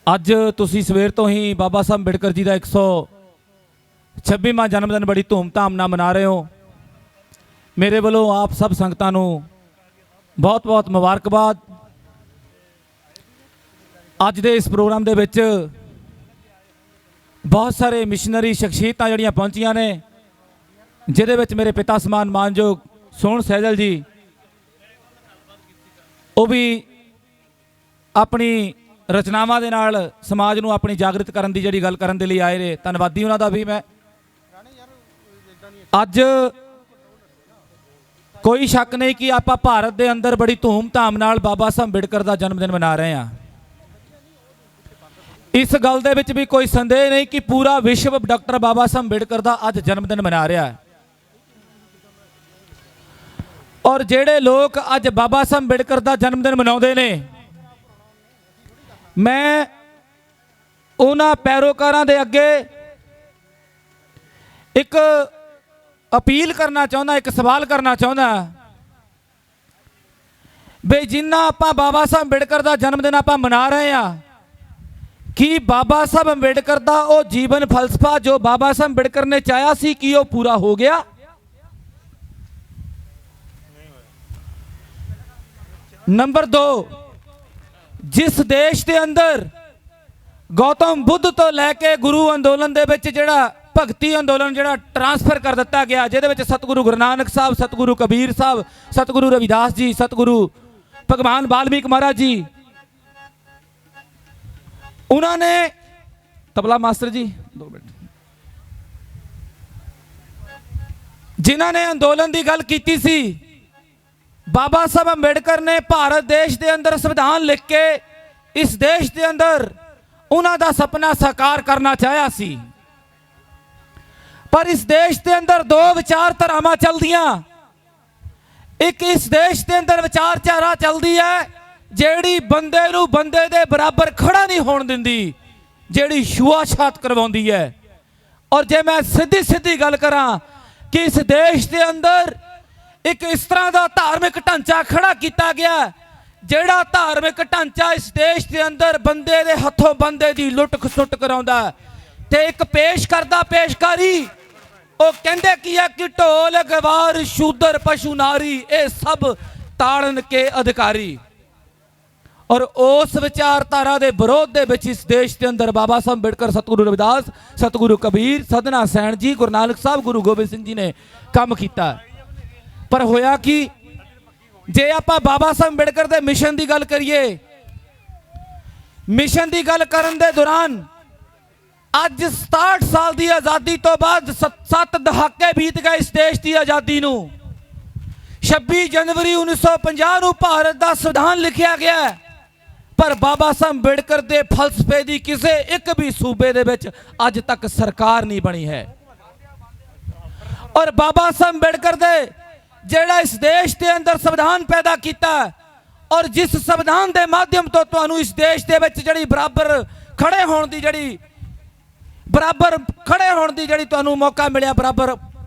ਅੱਜ ਤੁਸੀਂ ਸਵੇਰ ਤੋਂ ਹੀ ਬਾਬਾ ਸਾਹਿਬ ਅੰਬੇਡਕਰ ਜੀ ਦਾ 126ਵਾਂ ਜਨਮ ਦਿਨ ਬੜੀ ਧੂਮਧਾਮ ਨਾਲ ਮਨਾ ਰਹੇ ਹੋ। ਮੇਰੇ ਵੱਲੋਂ ਆਪ ਸਭ ਸੰਗਤਾਂ ਨੂੰ ਬਹੁਤ ਬਹੁਤ ਮੁਬਾਰਕਬਾਦ। ਅੱਜ ਦੇ ਇਸ ਪ੍ਰੋਗਰਾਮ ਦੇ ਵਿੱਚ ਬਹੁਤ ਸਾਰੇ ਮਿਸ਼ਨਰੀ ਸ਼ਖਸੀਅਤਾਂ ਜਿਹੜੀਆਂ ਪਹੁੰਚੀਆਂ ਨੇ, ਜਿਹਦੇ ਵਿੱਚ ਮੇਰੇ ਪਿਤਾ ਸਮਾਨ ਮਾਨਯੋਗ ਸੋਹਣ ਸਹਿਜਲ ਜੀ ਉਹ ਵੀ ਆਪਣੀ ਰਚਨਾਵਾਂ ਦੇ ਨਾਲ ਸਮਾਜ ਨੂੰ ਆਪਣੀ ਜਾਗਰਿਤ ਕਰਨ ਦੀ ਜਿਹੜੀ ਗੱਲ ਕਰਨ ਦੇ ਲਈ ਆਏ ਨੇ, ਧੰਨਵਾਦੀ ਉਹਨਾਂ ਦਾ ਵੀ ਮੈਂ। ਅੱਜ ਕੋਈ ਸ਼ੱਕ ਨਹੀਂ ਕਿ ਆਪਾਂ ਭਾਰਤ ਦੇ ਅੰਦਰ ਬੜੀ ਧੂਮਧਾਮ ਨਾਲ ਬਾਬਾ ਸਾਹਿਬ ਅੰਬੇਡਕਰ ਦਾ ਜਨਮ ਦਿਨ ਮਨਾ ਰਹੇ ਹਾਂ। ਇਸ ਗੱਲ ਦੇ ਵਿੱਚ ਵੀ ਕੋਈ ਸੰਦੇਹ ਨਹੀਂ ਕਿ ਪੂਰਾ ਵਿਸ਼ਵ ਡਾਕਟਰ ਬਾਬਾ ਸਾਹਿਬ ਅੰਬੇਡਕਰ ਦਾ ਅੱਜ ਜਨਮ ਦਿਨ ਮਨਾ ਰਿਹਾ ਹੈ। ਔਰ ਜਿਹੜੇ ਲੋਕ ਅੱਜ ਬਾਬਾ ਸਾਹਿਬ ਅੰਬੇਡਕਰ ਦਾ ਜਨਮ ਦਿਨ ਮਨਾਉਂਦੇ ਨੇ, ਮੈਂ ਉਹਨਾਂ ਪੈਰੋਕਾਰਾਂ ਦੇ ਅੱਗੇ ਇੱਕ ਅਪੀਲ ਕਰਨਾ ਚਾਹੁੰਦਾ, ਇੱਕ ਸਵਾਲ ਕਰਨਾ ਚਾਹੁੰਦਾ ਬਈ ਜਿੰਨਾ ਆਪਾਂ ਬਾਬਾ ਸਾਹਿਬ ਅੰਬੇਡਕਰ ਦਾ ਜਨਮ ਦਿਨ ਆਪਾਂ ਮਨਾ ਰਹੇ ਆ, ਕੀ ਬਾਬਾ ਸਾਹਿਬ ਅੰਬੇਡਕਰ ਦਾ ਉਹ ਜੀਵਨ ਫਲਸਫਾ ਜੋ ਬਾਬਾ ਸਾਹਿਬ ਅੰਬੇਡਕਰ ਨੇ ਚਾਹਿਆ ਸੀ ਕੀ ਉਹ ਪੂਰਾ ਹੋ ਗਿਆ? ਨੰਬਰ 2, ਜਿਸ ਦੇਸ਼ ਦੇ ਅੰਦਰ ਗੌਤਮ ਬੁੱਧ ਤੋਂ ਲੈ ਕੇ ਗੁਰੂ ਅੰਦੋਲਨ ਦੇ ਵਿੱਚ ਜਿਹੜਾ ਭਗਤੀ ਅੰਦੋਲਨ ਜਿਹੜਾ ਟਰਾਂਸਫਰ ਕਰ ਦਿੱਤਾ ਗਿਆ, ਜਿਹਦੇ ਵਿੱਚ ਸਤਿਗੁਰੂ ਗੁਰੂ ਨਾਨਕ ਸਾਹਿਬ, ਸਤਿਗੁਰੂ ਕਬੀਰ ਸਾਹਿਬ, ਸਤਿਗੁਰੂ ਰਵਿਦਾਸ ਜੀ, ਸਤਿਗੁਰੂ ਭਗਵਾਨ ਵਾਲਮੀਕ ਮਹਾਰਾਜ ਜੀ, ਉਹਨਾਂ ਨੇ ਤਬਲਾ ਮਾਸਟਰ ਜੀ 2 ਮਿੰਟ, ਜਿਨ੍ਹਾਂ ਨੇ ਅੰਦੋਲਨ ਦੀ ਗੱਲ ਕੀਤੀ ਸੀ, ਬਾਬਾ ਸਾਹਿਬ ਅੰਬੇਡਕਰ ਨੇ ਭਾਰਤ ਦੇਸ਼ ਦੇ ਅੰਦਰ ਸੰਵਿਧਾਨ ਲਿਖ ਕੇ ਇਸ ਦੇਸ਼ ਦੇ ਅੰਦਰ ਉਹਨਾਂ ਦਾ ਸੁਪਨਾ ਸਾਕਾਰ ਕਰਨਾ ਚਾਹਿਆ ਸੀ। ਪਰ ਇਸ ਦੇਸ਼ ਦੇ ਅੰਦਰ 2 ਵਿਚਾਰਧਾਰਾਵਾਂ ਚੱਲਦੀਆਂ। ਇੱਕ ਇਸ ਦੇਸ਼ ਦੇ ਅੰਦਰ ਵਿਚਾਰਧਾਰਾ ਚੱਲਦੀ ਹੈ ਜਿਹੜੀ ਬੰਦੇ ਨੂੰ ਬੰਦੇ ਦੇ ਬਰਾਬਰ ਖੜਾ ਨਹੀਂ ਹੋਣ ਦਿੰਦੀ, ਜਿਹੜੀ ਛੂਆ-ਛਾਤ ਕਰਵਾਉਂਦੀ ਹੈ। ਔਰ ਜੇ ਮੈਂ ਸਿੱਧੀ ਗੱਲ ਕਰਾਂ ਕਿ ਇਸ ਦੇਸ਼ ਦੇ ਅੰਦਰ ਇੱਕ ਇਸ ਤਰ੍ਹਾਂ ਦਾ ਧਾਰਮਿਕ ਢਾਂਚਾ ਖੜਾ ਕੀਤਾ ਗਿਆ ਜਿਹੜਾ ਧਾਰਮਿਕ ਢਾਂਚਾ ਇਸ ਦੇਸ਼ ਦੇ ਅੰਦਰ ਬੰਦੇ ਦੇ ਹੱਥੋਂ ਬੰਦੇ ਦੀ ਲੁੱਟ ਖਸੁੱਟ ਕਰਾਉਂਦਾ ਤੇ ਇੱਕ ਪੇਸ਼ ਕਰਦਾ ਪੇਸ਼ਕਾਰੀ। ਉਹ ਕਹਿੰਦੇ ਕੀ ਹੈ ਕਿ ਢੋਲ ਗਵਾਰ ਸ਼ੂਦਰ ਪਸ਼ੂ ਨਾਰੀ ਇਹ ਸਭ ਤਾੜਨ ਕੇ ਅਧਿਕਾਰੀ। ਔਰ ਉਸ ਵਿਚਾਰਧਾਰਾ ਦੇ ਵਿਰੋਧ ਦੇ ਵਿੱਚ ਇਸ ਦੇਸ਼ ਦੇ ਅੰਦਰ ਬਾਬਾ ਸਾਹਿਬ ਅੰਬੇਡਕਰ, ਸਤਿਗੁਰੂ ਰਵਿਦਾਸ, ਸਤਿਗੁਰੂ ਕਬੀਰ, ਸਦਨਾ ਸੈਣ ਜੀ, ਗੁਰੂ ਨਾਨਕ ਸਾਹਿਬ, ਗੁਰੂ ਗੋਬਿੰਦ ਸਿੰਘ ਜੀ ਨੇ ਕੰਮ ਕੀਤਾ। ਪਰ ਹੋਇਆ ਕਿ ਜੇ ਆਪਾਂ ਬਾਬਾ ਸਾਹਿਬ ਅੰਬੇਡਕਰ ਦੇ ਮਿਸ਼ਨ ਦੀ ਗੱਲ ਕਰੀਏ, ਮਿਸ਼ਨ ਦੀ ਗੱਲ ਕਰਨ ਦੇ ਦੌਰਾਨ ਅੱਜ 67 ਸਾਲ ਦੀ ਆਜ਼ਾਦੀ ਤੋਂ ਬਾਅਦ 7 ਦਹਾਕੇ ਬੀਤ ਗਏ ਇਸ ਦੇਸ਼ ਦੀ ਆਜ਼ਾਦੀ ਨੂੰ। 26 ਜਨਵਰੀ 1950 ਨੂੰ ਭਾਰਤ ਦਾ ਸੰਵਿਧਾਨ ਲਿਖਿਆ ਗਿਆ, ਪਰ ਬਾਬਾ ਸਾਹਿਬ ਅੰਬੇਡਕਰ ਦੇ ਫਲਸਫੇ ਦੀ ਕਿਸੇ ਇੱਕ ਵੀ ਸੂਬੇ ਦੇ ਵਿੱਚ ਅੱਜ ਤੱਕ ਸਰਕਾਰ ਨਹੀਂ ਬਣੀ ਹੈ। ਔਰ ਬਾਬਾ ਸਾਹਿਬ ਅੰਬੇਡਕਰ ਦੇ ਜਿਹੜਾ ਇਸ ਦੇਸ਼ ਦੇ ਅੰਦਰ ਸੰਵਿਧਾਨ ਪੈਦਾ ਕੀਤਾ ਔਰ ਜਿਸ ਸੰਵਿਧਾਨ ਦੇ ਮਾਧਿਅਮ ਤੋਂ ਤੁਹਾਨੂੰ ਇਸ ਦੇਸ਼ ਦੇ ਵਿੱਚ ਜਿਹੜੀ ਬਰਾਬਰ ਖੜੇ ਹੋਣ ਦੀ ਜਿਹੜੀ ਤੁਹਾਨੂੰ ਮੌਕਾ ਮਿਲਿਆ, ਬਰਾਬਰ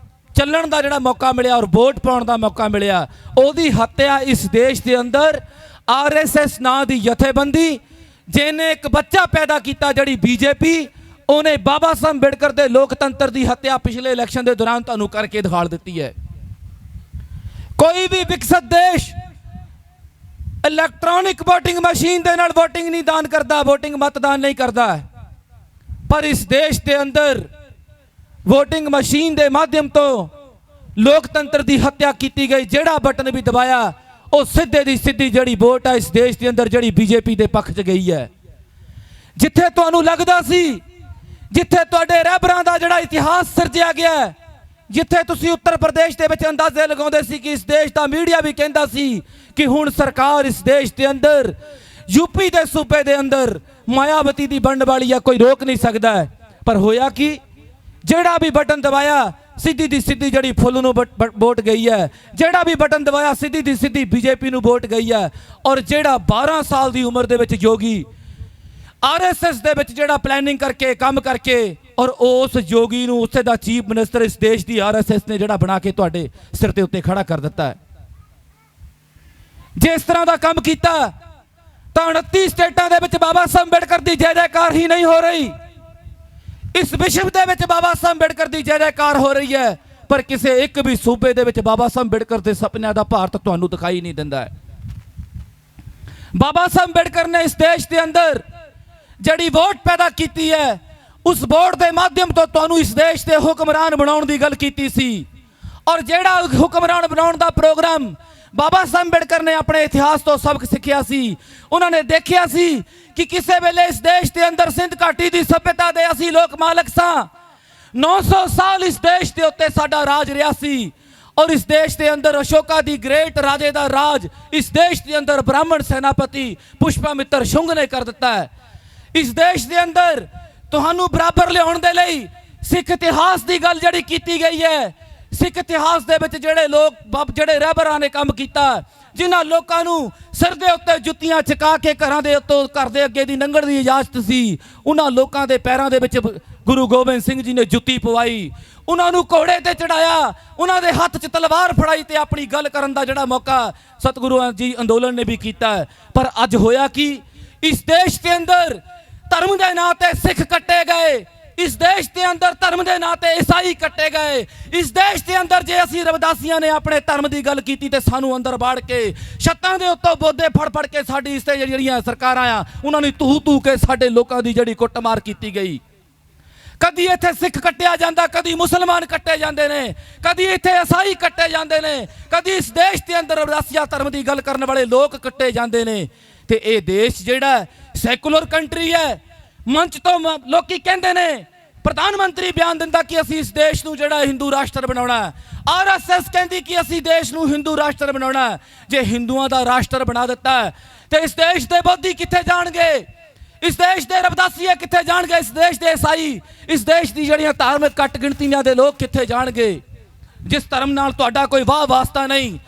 ਚੱਲਣ ਦਾ ਜਿਹੜਾ ਮੌਕਾ ਮਿਲਿਆ ਔਰ ਵੋਟ ਪਾਉਣ ਦਾ ਮੌਕਾ ਮਿਲਿਆ, ਉਹਦੀ ਹੱਤਿਆ ਇਸ ਦੇਸ਼ ਦੇ ਅੰਦਰ RSS ਨਾਂ ਦੀ ਜਥੇਬੰਦੀ ਜਿਹਨੇ ਇੱਕ ਬੱਚਾ ਪੈਦਾ ਕੀਤਾ ਜਿਹੜੀ BJP, ਉਹਨੇ ਬਾਬਾ ਸਾਹਿਬ ਅੰਬੇਡਕਰ ਦੇ ਲੋਕਤੰਤਰ ਦੀ ਹੱਤਿਆ ਪਿਛਲੇ ਇਲੈਕਸ਼ਨ ਦੇ ਦੌਰਾਨ ਤੁਹਾਨੂੰ ਕਰਕੇ ਦਿਖਾ ਦਿੱਤੀ ਹੈ। ਕੋਈ ਵੀ ਵਿਕਸਿਤ ਦੇਸ਼ ਇਲੈਕਟ੍ਰੋਨਿਕ VOTING ਮਸ਼ੀਨ ਦੇ ਨਾਲ VOTING ਨਹੀਂ ਦਾਨ ਕਰਦਾ, VOTING ਮਤਦਾਨ ਨਹੀਂ ਕਰਦਾ, ਪਰ ਇਸ ਦੇਸ਼ ਦੇ ਅੰਦਰ VOTING ਮਸ਼ੀਨ ਦੇ ਮਾਧਿਅਮ ਤੋਂ ਲੋਕਤੰਤਰ ਦੀ ਹੱਤਿਆ ਕੀਤੀ ਗਈ। ਜਿਹੜਾ ਬਟਨ ਵੀ ਦਬਾਇਆ ਉਹ ਸਿੱਧੇ ਦੀ ਸਿੱਧੀ ਜਿਹੜੀ ਵੋਟ ਹੈ ਇਸ ਦੇਸ਼ ਦੇ ਅੰਦਰ ਜਿਹੜੀ BJP ਦੇ ਪੱਖ 'ਚ ਗਈ ਹੈ। ਜਿੱਥੇ ਤੁਹਾਨੂੰ ਲੱਗਦਾ ਸੀ, ਜਿੱਥੇ ਤੁਹਾਡੇ ਰਹਿਬਰਾਂ ਦਾ ਜਿਹੜਾ ਇਤਿਹਾਸ ਸਿਰਜਿਆ ਗਿਆ, ਜਿੱਥੇ ਤੁਸੀਂ ਉੱਤਰ ਪ੍ਰਦੇਸ਼ ਦੇ ਵਿੱਚ ਅੰਦਾਜ਼ੇ ਲਗਾਉਂਦੇ ਸੀ ਕਿ ਇਸ ਦੇਸ਼ ਦਾ ਮੀਡੀਆ ਵੀ ਕਹਿੰਦਾ ਸੀ ਕਿ ਹੁਣ ਸਰਕਾਰ ਇਸ ਦੇਸ਼ ਦੇ ਅੰਦਰ UP ਦੇ ਸੂਬੇ ਦੇ ਅੰਦਰ ਮਾਇਆਵਤੀ ਦੀ ਬਣਨ ਵਾਲੀ ਆ, ਕੋਈ ਰੋਕ ਨਹੀਂ ਸਕਦਾ। ਪਰ ਹੋਇਆ ਕਿ ਜਿਹੜਾ ਵੀ ਬਟਨ ਦਬਾਇਆ ਸਿੱਧੀ ਦੀ ਸਿੱਧੀ ਜਿਹੜੀ ਫੁੱਲ ਨੂੰ ਵੋਟ ਗਈ ਹੈ, ਜਿਹੜਾ ਵੀ ਬਟਨ ਦਬਾਇਆ ਸਿੱਧੀ ਦੀ ਸਿੱਧੀ BJP ਨੂੰ ਵੋਟ ਗਈ ਹੈ। ਔਰ ਜਿਹੜਾ 12 ਸਾਲ ਦੀ ਉਮਰ ਦੇ ਵਿੱਚ ਯੋਗੀ RSS ਦੇ ਵਿੱਚ ਜਿਹੜਾ ਪਲੈਨਿੰਗ ਕਰਕੇ ਕੰਮ ਕਰਕੇ ਔਰ ਉਸ ਯੋਗੀ ਨੂੰ ਉੱਥੇ ਦਾ ਚੀਫ ਮਿਨਿਸਟਰ ਇਸ ਦੇਸ਼ ਦੀ RSS ਨੇ ਜਿਹੜਾ ਬਣਾ ਕੇ ਤੁਹਾਡੇ ਸਿਰ ਦੇ ਉੱਤੇ ਖੜਾ ਕਰ ਦਿੱਤਾ ਹੈ। ਜੇ ਇਸ ਤਰ੍ਹਾਂ ਦਾ ਕੰਮ ਕੀਤਾ ਤਾਂ 29 ਸਟੇਟਾਂ ਦੇ ਵਿੱਚ ਬਾਬਾ ਸਾਹਿਬ ਅੰਬੇਡਕਰ ਦੀ ਜੈ ਜੈਕਾਰ ਹੀ ਨਹੀਂ ਹੋ ਰਹੀ। ਇਸ ਵਿਸ਼ਵ ਦੇ ਵਿੱਚ ਬਾਬਾ ਸਾਹਿਬ ਅੰਬੇਡਕਰ ਦੀ ਜੈ ਜੈਕਾਰ ਹੋ ਰਹੀ ਹੈ, ਪਰ ਕਿਸੇ ਇੱਕ ਵੀ ਸੂਬੇ ਦੇ ਵਿੱਚ ਬਾਬਾ ਸਾਹਿਬ ਅੰਬੇਡਕਰ ਦੇ ਸੁਪਨਿਆਂ ਦਾ ਭਾਰਤ ਤੁਹਾਨੂੰ ਦਿਖਾਈ ਨਹੀਂ ਦਿੰਦਾ ਹੈ। ਬਾਬਾ ਸਾਹਿਬ ਅੰਬੇਡਕਰ ਨੇ ਇਸ ਦੇਸ਼ ਦੇ ਅੰਦਰ ਜਿਹੜੀ ਵੋਟ ਪੈਦਾ ਕੀਤੀ ਹੈ, ਉਸ ਵੋਟ ਦੇ ਮਾਧਿਅਮ ਤੋਂ ਤੁਹਾਨੂੰ ਇਸ ਦੇਸ਼ ਦੇ ਹੁਕਮਰਾਨ ਬਣਾਉਣ ਦੀ ਗੱਲ ਕੀਤੀ ਸੀ। ਔਰ ਜਿਹੜਾ ਹੁਕਮਰਾਨ ਬਣਾਉਣ ਦਾ ਪ੍ਰੋਗਰਾਮ ਬਾਬਾ ਸਾਹਿਬ ਅੰਬੇਡਕਰ ਨੇ ਆਪਣੇ ਇਤਿਹਾਸ ਤੋਂ ਸਬਕ ਸਿੱਖਿਆ ਸੀ। ਉਹਨਾਂ ਨੇ ਦੇਖਿਆ ਸੀ ਕਿ ਕਿਸੇ ਵੇਲੇ ਇਸ ਦੇਸ਼ ਦੇ ਅੰਦਰ ਸਿੰਧ ਘਾਟੀ ਦੀ ਸਭਿਅਤਾ ਦੇ ਅਸੀਂ ਲੋਕ ਮਾਲਕ ਸਾਂ। 900 ਸਾਲ ਇਸ ਦੇਸ਼ ਦੇ ਉੱਤੇ ਸਾਡਾ ਰਾਜ ਰਿਹਾ ਸੀ ਔਰ ਇਸ ਦੇਸ਼ ਦੇ ਅੰਦਰ ਅਸ਼ੋਕਾ ਦੀ ਗ੍ਰੇਟ ਰਾਜੇ ਦਾ ਰਾਜ ਇਸ ਦੇਸ਼ ਦੇ ਅੰਦਰ ਬ੍ਰਾਹਮਣ ਸੈਨਾਪਤੀ ਪੁਸ਼ਪਾਮਿੱਤਰ ਸ਼ੁੰਗ ਨੇ ਕਰ ਦਿੱਤਾ ਹੈ। ਇਸ ਦੇਸ਼ ਦੇ ਅੰਦਰ ਤੁਹਾਨੂੰ ਬਰਾਬਰ ਲਿਆਉਣ ਦੇ ਲਈ ਸਿੱਖ ਇਤਿਹਾਸ ਦੀ ਗੱਲ ਜਿਹੜੀ ਕੀਤੀ ਗਈ ਹੈ, ਸਿੱਖ ਇਤਿਹਾਸ ਦੇ ਵਿੱਚ ਜਿਹੜੇ ਲੋਕ ਜਿਹੜੇ ਰਹਿਬਰਾਂ ਨੇ ਕੰਮ ਕੀਤਾ, ਜਿਨ੍ਹਾਂ ਲੋਕਾਂ ਨੂੰ ਸਿਰ ਦੇ ਉੱਤੇ ਜੁੱਤੀਆਂ ਚਕਾ ਕੇ ਘਰਾਂ ਦੇ ਉੱਤੋਂ ਘਰ ਦੇ ਅੱਗੇ ਦੀ ਲੰਘਣ ਦੀ ਇਜਾਜ਼ਤ ਸੀ, ਉਹਨਾਂ ਲੋਕਾਂ ਦੇ ਪੈਰਾਂ ਦੇ ਵਿੱਚ ਗੁਰੂ ਗੋਬਿੰਦ ਸਿੰਘ ਜੀ ਨੇ ਜੁੱਤੀ ਪਵਾਈ, ਉਹਨਾਂ ਨੂੰ ਘੋੜੇ ਤੇ ਚੜਾਇਆ, ਉਹਨਾਂ ਦੇ ਹੱਥ 'ਚ ਤਲਵਾਰ ਫੜਾਈ ਤੇ ਆਪਣੀ ਗੱਲ ਕਰਨ ਦਾ ਜਿਹੜਾ ਮੌਕਾ ਸਤਿਗੁਰੂ ਜੀ ਅੰਦੋਲਨ ਨੇ ਵੀ ਕੀਤਾ। ਪਰ ਅੱਜ ਹੋਇਆ ਕਿ ਇਸ ਦੇਸ਼ ਦੇ ਅੰਦਰ ਧਰਮ ਦੇ ਨਾਂ ਤੇ ਸਿੱਖ ਕੱਟੇ ਗਏ, ਇਸ ਦੇਸ਼ ਦੇ ਅੰਦਰ ਧਰਮ ਦੇ ਨਾਂ ਤੇ ਈਸਾਈ ਕੱਟੇ ਗਏ, ਇਸ ਦੇਸ਼ ਦੇ ਅੰਦਰ ਜੇ ਅਸੀਂ ਰਵਿਦਾਸੀਆਂ ਨੇ ਆਪਣੇ ਧਰਮ ਦੀ ਗੱਲ ਕੀਤੀ ਤੇ ਸਾਨੂੰ ਅੰਦਰ ਬਾੜ ਕੇ ਛੱਤਾਂ ਦੇ ਉੱਤੋਂ ਬੋਦੇ ਫੜ ਫੜ ਕੇ ਸਾਡੀ ਇਸ ਤੇ ਜਿਹੜੀਆਂ ਸਰਕਾਰਾਂ ਆ ਉਹਨਾਂ ਨੇ ਤੂਹ ਕੇ ਸਾਡੇ ਲੋਕਾਂ ਦੀ ਜਿਹੜੀ ਕੁੱਟਮਾਰ ਕੀਤੀ ਗਈ। ਕਦੀ ਇੱਥੇ ਸਿੱਖ ਕੱਟਿਆ ਜਾਂਦਾ, ਕਦੀ ਮੁਸਲਮਾਨ ਕੱਟੇ ਜਾਂਦੇ ਨੇ, ਕਦੀ ਇੱਥੇ ਈਸਾਈ ਕੱਟੇ ਜਾਂਦੇ ਨੇ, ਕਦੀ ਇਸ ਦੇਸ਼ ਦੇ ਅੰਦਰ ਰਵਿਦਾਸੀਆ ਧਰਮ ਦੀ ਗੱਲ ਕਰਨ ਵਾਲੇ ਲੋਕ ਕੱਟੇ ਜਾਂਦੇ ਨੇ। ਤੇ ਇਹ ਦੇਸ਼ ਜਿਹੜਾ ਸੈਕੂਲਰ ਕੰਟਰੀ ਹੈ, ਮੰਚ ਤੋਂ ਲੋਕੀ ਕਹਿੰਦੇ ਨੇ, ਪ੍ਰਧਾਨ ਮੰਤਰੀ ਬਿਆਨ ਦਿੰਦਾ ਕਿ ਅਸੀਂ ਇਸ ਦੇਸ਼ ਨੂੰ ਜਿਹੜਾ ਹਿੰਦੂ ਰਾਸ਼ਟਰ ਬਣਾਉਣਾ ਹੈ, RSS ਕਹਿੰਦੀ ਕਿ ਅਸੀਂ ਦੇਸ਼ ਨੂੰ ਹਿੰਦੂ ਰਾਸ਼ਟਰ ਬਣਾਉਣਾ ਹੈ। ਜੇ ਹਿੰਦੂਆਂ ਦਾ ਰਾਸ਼ਟਰ ਬਣਾ ਦਿੱਤਾ ਤੇ ਇਸ ਦੇਸ਼ ਦੇ ਬੋਧੀ ਕਿੱਥੇ ਜਾਣਗੇ, ਇਸ ਦੇਸ਼ ਦੇ ਰਵਿਦਾਸੀਏ ਕਿੱਥੇ ਜਾਣਗੇ, ਇਸ ਦੇਸ਼ ਦੇ ਈਸਾਈ, ਇਸ ਦੇਸ਼ ਦੀ ਜਿਹੜੀਆਂ ਧਾਰਮਿਕ ਘੱਟ ਗਿਣਤੀਆਂ ਦੇ ਲੋਕ ਕਿੱਥੇ ਜਾਣਗੇ। ਜਿਸ ਧਰਮ ਨਾਲ ਤੁਹਾਡਾ ਕੋਈ ਵਾਹ ਵਾਸਤਾ ਨਹੀਂ,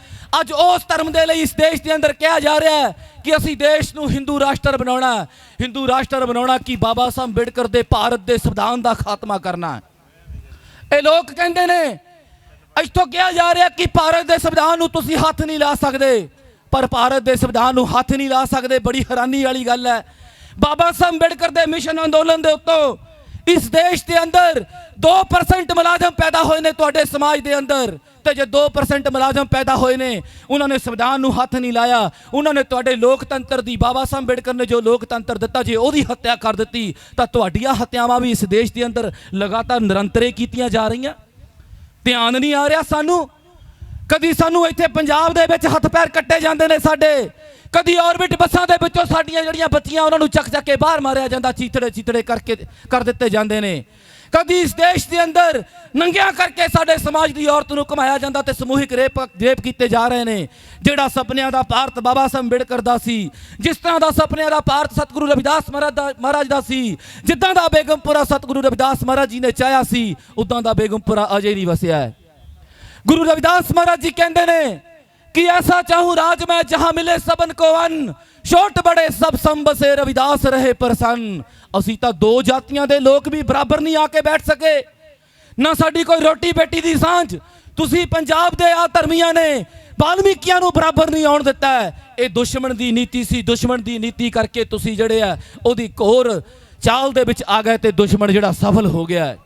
ਅੱਜ ਉਸ ਧਰਮ ਦੇ ਲਈ ਇਸ ਦੇਸ਼ ਦੇ ਅੰਦਰ ਕਿਹਾ ਜਾ ਰਿਹਾ ਹੈ ਕਿ ਅਸੀਂ ਦੇਸ਼ ਨੂੰ ਹਿੰਦੂ ਰਾਸ਼ਟਰ ਬਣਾਉਣਾ। ਹਿੰਦੂ ਰਾਸ਼ਟਰ ਬਣਾਉਣਾ ਕਿ ਬਾਬਾ ਸਾਹਿਬ ਅੰਬੇਡਕਰ ਦੇ ਭਾਰਤ ਦੇ ਸੰਵਿਧਾਨ ਦਾ ਖਾਤਮਾ ਕਰਨਾ। ਇਹ ਲੋਕ ਕਹਿੰਦੇ ਨੇ, ਇੱਥੋਂ ਕਿਹਾ ਜਾ ਰਿਹਾ ਕਿ ਭਾਰਤ ਦੇ ਸੰਵਿਧਾਨ ਨੂੰ ਤੁਸੀਂ ਹੱਥ ਨਹੀਂ ਲਾ ਸਕਦੇ, ਪਰ ਭਾਰਤ ਦੇ ਸੰਵਿਧਾਨ ਨੂੰ ਹੱਥ ਨਹੀਂ ਲਾ ਸਕਦੇ, ਬੜੀ ਹੈਰਾਨੀ ਵਾਲੀ ਗੱਲ ਹੈ। ਬਾਬਾ ਸਾਹਿਬ ਅੰਬੇਡਕਰ ਦੇ ਮਿਸ਼ਨ ਅੰਦੋਲਨ ਦੇ ਉੱਤੋਂ ਇਸ ਦੇਸ਼ ਦੇ ਅੰਦਰ 2% ਮੁਲਾਜ਼ਮ ਪੈਦਾ ਹੋਏ ਨੇ ਤੁਹਾਡੇ ਸਮਾਜ ਦੇ ਅੰਦਰ, ਤੇ ਜੇ 2% ਮੁਲਾਜ਼ਮ ਪੈਦਾ ਹੋਏ ਨੇ, ਉਹਨਾਂ ਨੇ ਸੰਵਿਧਾਨ ਨੂੰ ਹੱਥ ਨਹੀਂ ਲਾਇਆ, ਉਹਨਾਂ ਨੇ ਤੁਹਾਡੇ ਲੋਕਤੰਤਰ ਦੀ, ਬਾਬਾ ਸਾਹਿਬ ਅੰਬੇਡਕਰ ਨੇ ਜੋ ਲੋਕਤੰਤਰ ਦਿੱਤਾ, ਜੇ ਉਹਦੀ ਹੱਤਿਆ ਕਰ ਦਿੱਤੀ ਤਾਂ ਤੁਹਾਡੀਆਂ ਹੱਤਿਆਵਾਂ ਵੀ ਇਸ ਦੇਸ਼ ਦੇ ਅੰਦਰ ਲਗਾਤਾਰ ਨਿਰੰਤਰੇ ਕੀਤੀਆਂ ਜਾ ਰਹੀਆਂ। ਧਿਆਨ ਨਹੀਂ ਆ ਰਿਹਾ ਸਾਨੂੰ। ਕਦੀ ਸਾਨੂੰ ਇੱਥੇ ਪੰਜਾਬ ਦੇ ਵਿੱਚ ਹੱਥ ਪੈਰ ਕੱਟੇ ਜਾਂਦੇ ਨੇ ਸਾਡੇ, ਕਦੀ ਔਰਬਿਟ ਬੱਸਾਂ ਦੇ ਵਿੱਚੋਂ ਸਾਡੀਆਂ ਜਿਹੜੀਆਂ ਬੱਚੀਆਂ ਉਹਨਾਂ ਨੂੰ ਚੱਕ ਕੇ ਬਾਹਰ ਮਾਰਿਆ ਜਾਂਦਾ, ਚੀਤੜੇ ਕਰ ਦਿੱਤੇ ਜਾਂਦੇ ਨੇ। ਕਦੀ ਇਸ ਦੇਸ਼ ਦੇ ਅੰਦਰ ਨੰਗਿਆਂ ਕਰਕੇ ਸਾਡੇ ਸਮਾਜ ਦੀ ਔਰਤ ਨੂੰ ਘੁਮਾਇਆ ਜਾਂਦਾ ਤੇ ਸਮੂਹਿਕ ਰੇਪ ਕੀਤੇ ਜਾ ਰਹੇ ਨੇ। ਜਿਹੜਾ ਸੁਪਨਿਆਂ ਦਾ ਭਾਰਤ ਬਾਬਾ ਸਾਹਿਬ ਅੰਬੇਡਕਰ ਦਾ ਸੀ, ਜਿਸ ਤਰ੍ਹਾਂ ਦਾ ਸੁਪਨਿਆਂ ਦਾ ਭਾਰਤ ਸਤਿਗੁਰੂ ਰਵਿਦਾਸ ਮਹਾਰਾਜ ਦਾ ਸੀ, ਜਿੱਦਾਂ ਦਾ ਬੇਗਮਪੁਰਾ ਸਤਿਗੁਰੂ ਰਵਿਦਾਸ ਮਹਾਰਾਜ ਜੀ ਨੇ ਚਾਹਿਆ ਸੀ, ਉਦਾਂ ਦਾ ਬੇਗਮਪੁਰਾ ਅਜੇ ਨਹੀਂ ਵਸਿਆ ਹੈ। गुरु रविदास महाराज जी कहते ने कि ऐसा चाहूं राज में जहां मिले सबन को अन्न, छोट बड़े सब संब से रविदास रहे प्रसन्न। असी तो दो जातियां दे लोग भी बराबर नहीं आके बैठ सके, ना साडी कोई रोटी बेटी दी सांझ। तुसी पंजाब दे आ धर्मियां ने वाल्मीकियां नूं बराबर नहीं आउण दिता है। ये दुश्मन दी नीति सी, दुश्मन दी नीति करके तुसी जिहड़े आ ओदी घोर चाल दे विच आ गए ते दुश्मन जिहड़ा सफल हो गया है।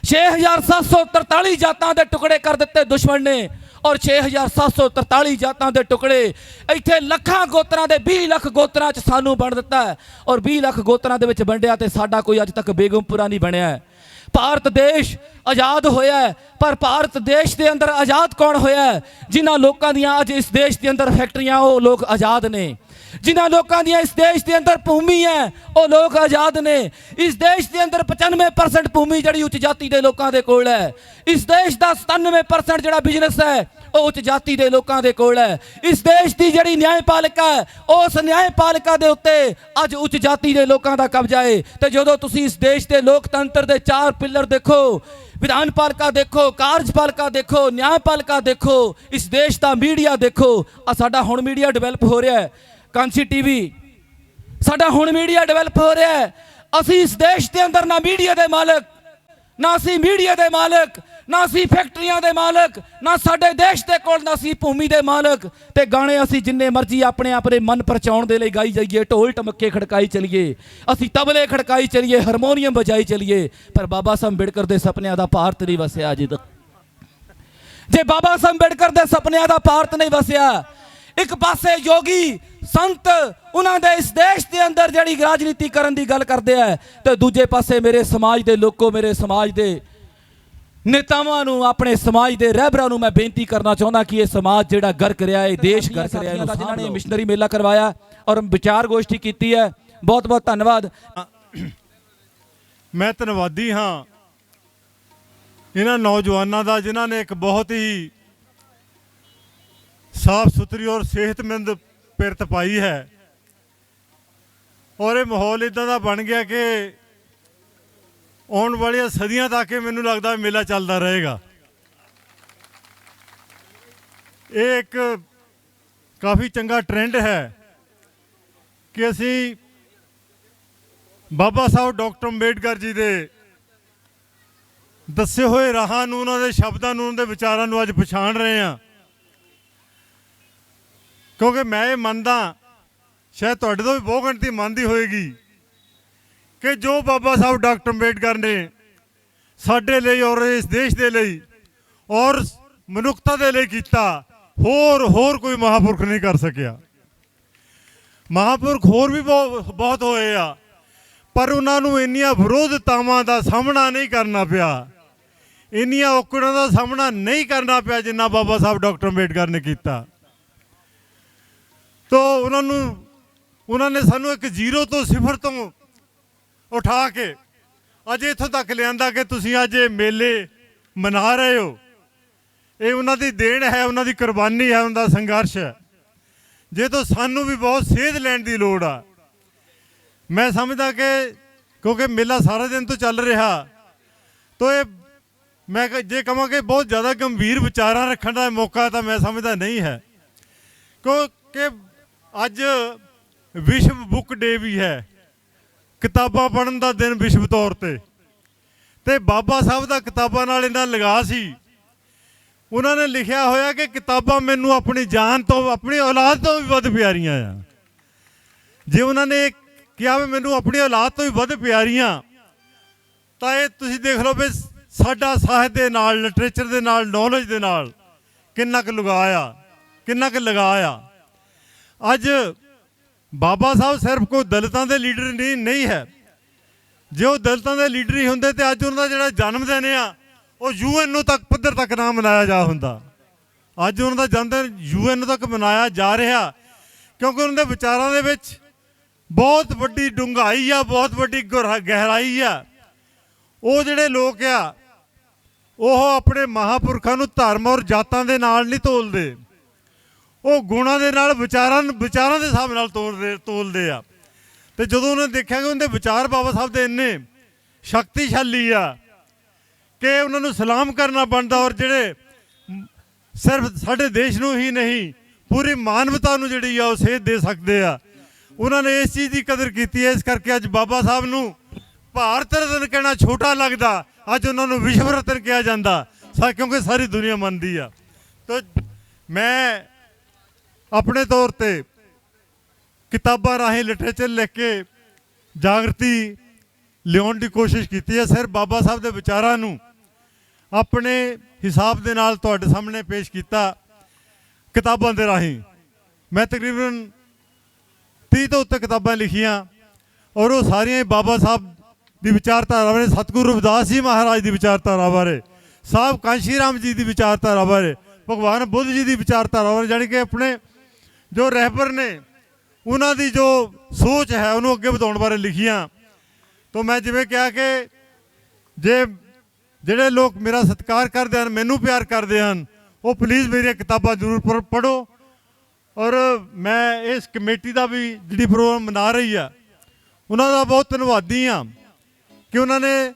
6743 जातां दे टुकड़े कर दिते दुश्मन ने, और 6743 जातां दे टुकड़े इत्थे लखां गोत्रां दे 20 लख गोत्रां च सानू बण दिता है, और 20 लख गोत्रां दे विच वंडिया ते साडा कोई अज तक बेगमपुरा नहीं बनया है। भारत देश आज़ाद होया है, पर भारत देश के अंदर आज़ाद कौन होया है? जिन्हां लोकां दियां अज इस देश के अंदर फैक्ट्रियां वो लोग आज़ाद ने, जिन्हां लोकां दियां इस देश के अंदर भूमि है वो लोग आज़ाद ने। इस देश के अंदर 95% भूमि जिहड़ी उच्च जाति के लोकां दे कोल है। इस देश का 97% जिहड़ा बिजनेस है वो उच्च जाति के लोकां दे कोल है। इस देश की जिहड़ी न्यायपालिका है उस न्यायपालिका दे उत्ते अज उच्च जाति के लोकां दा कब्जा है। तो जदों तुसीं इस देश के लोकतंत्र के 4 पिलर देखो, विधानपालिका देखो, कार्यपालिका देखो, न्यायपालिका देखो, इस देश का मीडिया देखो। आ साडा हुण मीडिया डिवेलप हो रहा है, कांसी टीवी साडा हुण मीडिया डिवेलप हो रहा है। असी इस देश के अंदर ना मीडिया के मालक, ना असी मीडिया के मालक, ना असी फैक्ट्रियां के मालक, ना साडे देश के कोल, ना असी भूमि के मालक। ते गाने असी जिन्ने मर्जी अपने अपने मन परचाउण दे लई गाई जाइए, ढोल टमके खड़काई चलीए, असी तबले खड़काई चलीए, हारमोनीयम बजाई चलीए, पर बाबा साहब अंबेडकर के सपनिਆਂ ਦਾ ਭਾਰਤ नहीं वसिया अजे तक। जे बाबा साहब अंबेडकर के सपनिਆਂ ਦਾ ਭਾਰਤ नहीं वसिया, एक पासे योगी संत उन्होंने इस देश के अंदर जिहड़ी राजनीति करन दी गल करते हैं, तो दूजे पासे मेरे समाज के लोगों, मेरे समाज के नेतावां नूं, अपने समाज के रहबरां नूं मैं बेनती करना चाहुंदा कि यह समाज जिहड़ा गर्क रहा है, देश गर्क रहा है, जिन्होंने मिशनरी मेला करवाया और विचार गोष्ठी की है। बहुत बहुत धन्यवाद। मैं धन्यवादी हाँ इन्हां नौजवानों का जिन्हों ने एक बहुत ही साफ सुथरी और सेहतमंद पिरत पाई है, और ये माहौल इदां दा बन गया कि आने वाली सदियां तक मैनू लगता मेला चलता रहेगा। ये एक ਕਾਫੀ ਚੰਗਾ ਟ੍ਰੈਂਡ ਹੈ ਕਿ ਅਸੀਂ ਬਾਬਾ ਸਾਹਿਬ ਡਾਕਟਰ ਅੰਬੇਡਕਰ ਜੀ ਦੇ ਦੱਸੇ ਹੋਏ ਰਾਹਾਂ ਨੂੰ, ਉਹਨਾਂ ਦੇ ਸ਼ਬਦਾਂ ਨੂੰ, ਉਹਨਾਂ ਦੇ ਵਿਚਾਰਾਂ ਨੂੰ ਅੱਜ ਪਛਾਣ ਰਹੇ ਹਾਂ। ਕਿਉਂਕਿ ਮੈਂ ਇਹ ਮੰਨਦਾ, ਸ਼ਾਇਦ ਤੁਹਾਡੇ ਤੋਂ ਵੀ ਬਹੁਤ ਗਿਣਤੀ ਮੰਨਦੀ ਹੋਏਗੀ, ਕਿ ਜੋ ਬਾਬਾ ਸਾਹਿਬ ਡਾਕਟਰ ਅੰਬੇਡਕਰ ਨੇ ਸਾਡੇ ਲਈ ਔਰ ਇਸ ਦੇਸ਼ ਦੇ ਲਈ ਔਰ ਮਨੁੱਖਤਾ ਦੇ ਲਈ ਕੀਤਾ, ਹੋਰ ਕੋਈ ਮਹਾਂਪੁਰਖ ਨਹੀਂ ਕਰ ਸਕਿਆ। ਮਹਾਂਪੁਰਖ ਹੋਰ ਵੀ ਬਹੁਤ ਹੋਏ ਆ, ਪਰ ਉਹਨਾਂ ਨੂੰ ਇੰਨੀਆਂ ਵਿਰੋਧਤਾਵਾਂ ਦਾ ਸਾਹਮਣਾ ਨਹੀਂ ਕਰਨਾ ਪਿਆ, ਇੰਨੀਆਂ ਔਕੜਾਂ ਦਾ ਸਾਹਮਣਾ ਨਹੀਂ ਕਰਨਾ ਪਿਆ ਜਿੰਨਾ ਬਾਬਾ ਸਾਹਿਬ ਡਾਕਟਰ ਅੰਬੇਡਕਰ ਨੇ ਕੀਤਾ। ਤੋ ਉਹਨਾਂ ਨੇ ਸਾਨੂੰ ਇੱਕ ਜ਼ੀਰੋ ਤੋਂ ਸਿਫਰ ਤੋਂ ਉਠਾ ਕੇ ਅੱਜ ਇੱਥੋਂ ਤੱਕ ਲਿਆਂਦਾ ਕਿ ਤੁਸੀਂ ਅੱਜ ਇਹ ਮੇਲੇ ਮਨਾ ਰਹੇ ਹੋ। ਇਹ ਉਹਨਾਂ ਦੀ ਦੇਣ ਹੈ, ਉਹਨਾਂ ਦੀ ਕੁਰਬਾਨੀ ਹੈ, ਉਹਨਾਂ ਦਾ ਸੰਘਰਸ਼ ਹੈ, ਜੇ ਤੋਂ ਸਾਨੂੰ ਵੀ ਬਹੁਤ ਸੇਧ ਲੈਣ ਦੀ ਲੋੜ ਆ। ਮੈਂ ਸਮਝਦਾ ਕਿ ਕਿਉਂਕਿ ਮੇਲਾ ਸਾਰਾ ਦਿਨ ਤੋਂ ਚੱਲ ਰਿਹਾ, ਤੋ ਇਹ ਮੈਂ ਜੇ ਕਹਾਂ ਕਿ ਬਹੁਤ ਜ਼ਿਆਦਾ ਗੰਭੀਰ ਵਿਚਾਰਾਂ ਰੱਖਣ ਦਾ ਮੌਕਾ ਤਾਂ ਮੈਂ ਸਮਝਦਾ ਨਹੀਂ ਹੈ, ਕਿਉਂਕਿ ਅੱਜ ਵਿਸ਼ਵ ਬੁੱਕ ਡੇ ਵੀ ਹੈ, ਕਿਤਾਬਾਂ ਪੜ੍ਹਨ ਦਾ ਦਿਨ ਵਿਸ਼ਵ ਤੌਰ ਤੇ ਬਾਬਾ ਸਾਹਿਬ ਦਾ ਕਿਤਾਬਾਂ ਨਾਲ ਇੰਨਾ ਲਗਾਅ ਸੀ। ਉਹਨਾਂ ਨੇ ਲਿਖਿਆ ਹੋਇਆ ਕਿ ਕਿਤਾਬਾਂ ਮੈਨੂੰ ਆਪਣੀ ਜਾਨ ਤੋਂ, ਆਪਣੀ ਔਲਾਦ ਤੋਂ ਵੀ ਵੱਧ ਪਿਆਰੀਆਂ ਆ। ਜੇ ਉਹਨਾਂ ਨੇ ਕਿਹਾ ਵੀ ਮੈਨੂੰ ਆਪਣੀ ਔਲਾਦ ਤੋਂ ਵੀ ਵੱਧ ਪਿਆਰੀਆਂ, ਤਾਂ ਇਹ ਤੁਸੀਂ ਦੇਖ ਲਓ ਵੀ ਸਾਡਾ ਸਾਹਿਤ ਦੇ ਨਾਲ, ਲਿਟਰੇਚਰ ਦੇ ਨਾਲ, ਨੌਲੇਜ ਦੇ ਨਾਲ ਕਿੰਨਾ ਕੁ ਲਗਾਇਆ। ਅੱਜ ਬਾਬਾ ਸਾਹਿਬ ਸਿਰਫ ਕੋਈ ਦਲਿਤਾਂ ਦੇ ਲੀਡਰ ਨਹੀਂ ਹੈ। ਜੇ ਉਹ ਦਲਿਤਾਂ ਦੇ ਲੀਡਰ ਹੀ ਹੁੰਦੇ ਤੇ ਅੱਜ ਉਹਨਾਂ ਦਾ ਜਿਹੜਾ ਜਨਮ ਦਿਨ ਆ ਉਹ UN ਨੂੰ ਤੱਕ ਪੱਧਰ ਤੱਕ ਨਾ ਮਨਾਇਆ ਜਾ ਹੁੰਦਾ। ਅੱਜ ਉਹਨਾਂ ਦਾ ਜਨਮ ਦਿਨ UN ਤੱਕ ਮਨਾਇਆ ਜਾ ਰਿਹਾ ਕਿਉਂਕਿ ਉਹਨਾਂ ਦੇ ਵਿਚਾਰਾਂ ਦੇ ਵਿੱਚ ਬਹੁਤ ਵੱਡੀ ਡੂੰਘਾਈ ਆ, ਬਹੁਤ ਵੱਡੀ ਗਹਿਰਾਈ ਆ। ਉਹ ਜਿਹੜੇ ਲੋਕ ਆ ਉਹ ਆਪਣੇ ਮਹਾਂਪੁਰਖਾਂ ਨੂੰ ਧਰਮ ਔਰ ਜਾਤਾਂ ਦੇ ਨਾਲ ਨਹੀਂ ਤੋਲਦੇ, ਉਹ ਗੁਣਾਂ ਦੇ ਨਾਲ, ਵਿਚਾਰਾਂ ਦੇ ਹਿਸਾਬ ਨਾਲ ਤੋਲਦੇ ਆ। ਤੇ ਜਦੋਂ ਉਹਨੇ ਦੇਖਿਆ ਕਿ ਉਹਦੇ ਵਿਚਾਰ ਬਾਬਾ ਸਾਹਿਬ ਦੇ ਇੰਨੇ ਸ਼ਕਤੀਸ਼ਾਲੀ ਆ ਕਿ ਉਹਨਾਂ ਨੂੰ ਸਲਾਮ ਕਰਨਾ ਬਣਦਾ, ਔਰ ਜਿਹੜੇ ਸਿਰਫ ਸਾਡੇ ਦੇਸ਼ ਨੂੰ ਹੀ ਨਹੀਂ ਪੂਰੀ ਮਾਨਵਤਾ ਨੂੰ ਜਿਹੜੀ ਆ ਉਹ ਸੇਧ ਦੇ ਸਕਦੇ ਆ, ਉਹਨਾਂ ਨੇ ਇਸ ਚੀਜ਼ ਦੀ ਕਦਰ ਕੀਤੀ ਹੈ। ਇਸ ਕਰਕੇ ਅੱਜ ਬਾਬਾ ਸਾਹਿਬ ਨੂੰ ਭਾਰਤ ਰਤਨ ਕਹਿਣਾ ਛੋਟਾ ਲੱਗਦਾ, ਅੱਜ ਉਹਨਾਂ ਨੂੰ ਵਿਸ਼ਵ ਰਤਨ ਕਿਹਾ ਜਾਂਦਾ, ਕਿਉਂਕਿ ਸਾਰੀ ਦੁਨੀਆ ਮੰਨਦੀ ਆ। ਤਾਂ ਮੈਂ ਆਪਣੇ ਤੌਰ ਤੇ ਕਿਤਾਬਾਂ ਰਾਹੀਂ ਲਿਟਰੇਚਰ ਲਿਖ ਕੇ ਜਾਗਰਤੀ ਲਿਆਉਣ ਦੀ ਕੋਸ਼ਿਸ਼ ਕੀਤੀ ਹੈ। ਸਿਰ ਬਾਬਾ ਸਾਹਿਬ ਦੇ ਵਿਚਾਰਾਂ ਨੂੰ ਆਪਣੇ ਹਿਸਾਬ ਦੇ ਨਾਲ ਤੁਹਾਡੇ ਸਾਹਮਣੇ ਪੇਸ਼ ਕੀਤਾ ਕਿਤਾਬਾਂ ਦੇ ਰਾਹੀਂ। ਮੈਂ ਤਕਰੀਬਨ 30 ਤੋਂ ਉੱਤੇ ਕਿਤਾਬਾਂ ਲਿਖੀਆਂ, ਔਰ ਉਹ ਸਾਰੀਆਂ ਬਾਬਾ ਸਾਹਿਬ ਦੀ ਵਿਚਾਰਧਾਰਾ ਬਾਰੇ, ਸਤਿਗੁਰੂ ਰਵਿਦਾਸ ਜੀ ਮਹਾਰਾਜ ਦੀ ਵਿਚਾਰਧਾਰਾ ਬਾਰੇ, ਸਾਹਿਬ ਕਾਂਸ਼ੀ ਰਾਮ ਜੀ ਦੀ ਵਿਚਾਰਧਾਰਾ ਬਾਰੇ, ਭਗਵਾਨ ਬੁੱਧ ਜੀ ਦੀ ਵਿਚਾਰਧਾਰਾ ਬਾਰੇ, ਜਾਣੀ ਕਿ ਆਪਣੇ ਜੋ ਰਹਿਬਰ ਨੇ ਉਹਨਾਂ ਦੀ ਜੋ ਸੋਚ ਹੈ ਉਹਨੂੰ ਅੱਗੇ ਵਧਾਉਣ ਬਾਰੇ ਲਿਖੀਆਂ। ਤਾਂ ਮੈਂ ਜਿਵੇਂ ਕਿਹਾ ਕਿ ਜਿਹੜੇ ਲੋਕ ਮੇਰਾ ਸਤਿਕਾਰ ਕਰਦੇ ਹਨ, ਮੈਨੂੰ ਪਿਆਰ ਕਰਦੇ ਹਨ, ਉਹ ਪਲੀਜ਼ ਮੇਰੀਆਂ ਕਿਤਾਬਾਂ ਜ਼ਰੂਰ ਪੜ੍ਹੋ। ਔਰ ਮੈਂ ਇਸ ਕਮੇਟੀ ਦਾ ਵੀ ਜਿਹੜੀ ਪ੍ਰੋਗਰਾਮ ਮਨਾ ਰਹੀ ਆ ਉਹਨਾਂ ਦਾ ਬਹੁਤ ਧੰਨਵਾਦੀ ਹਾਂ ਕਿ ਉਹਨਾਂ ਨੇ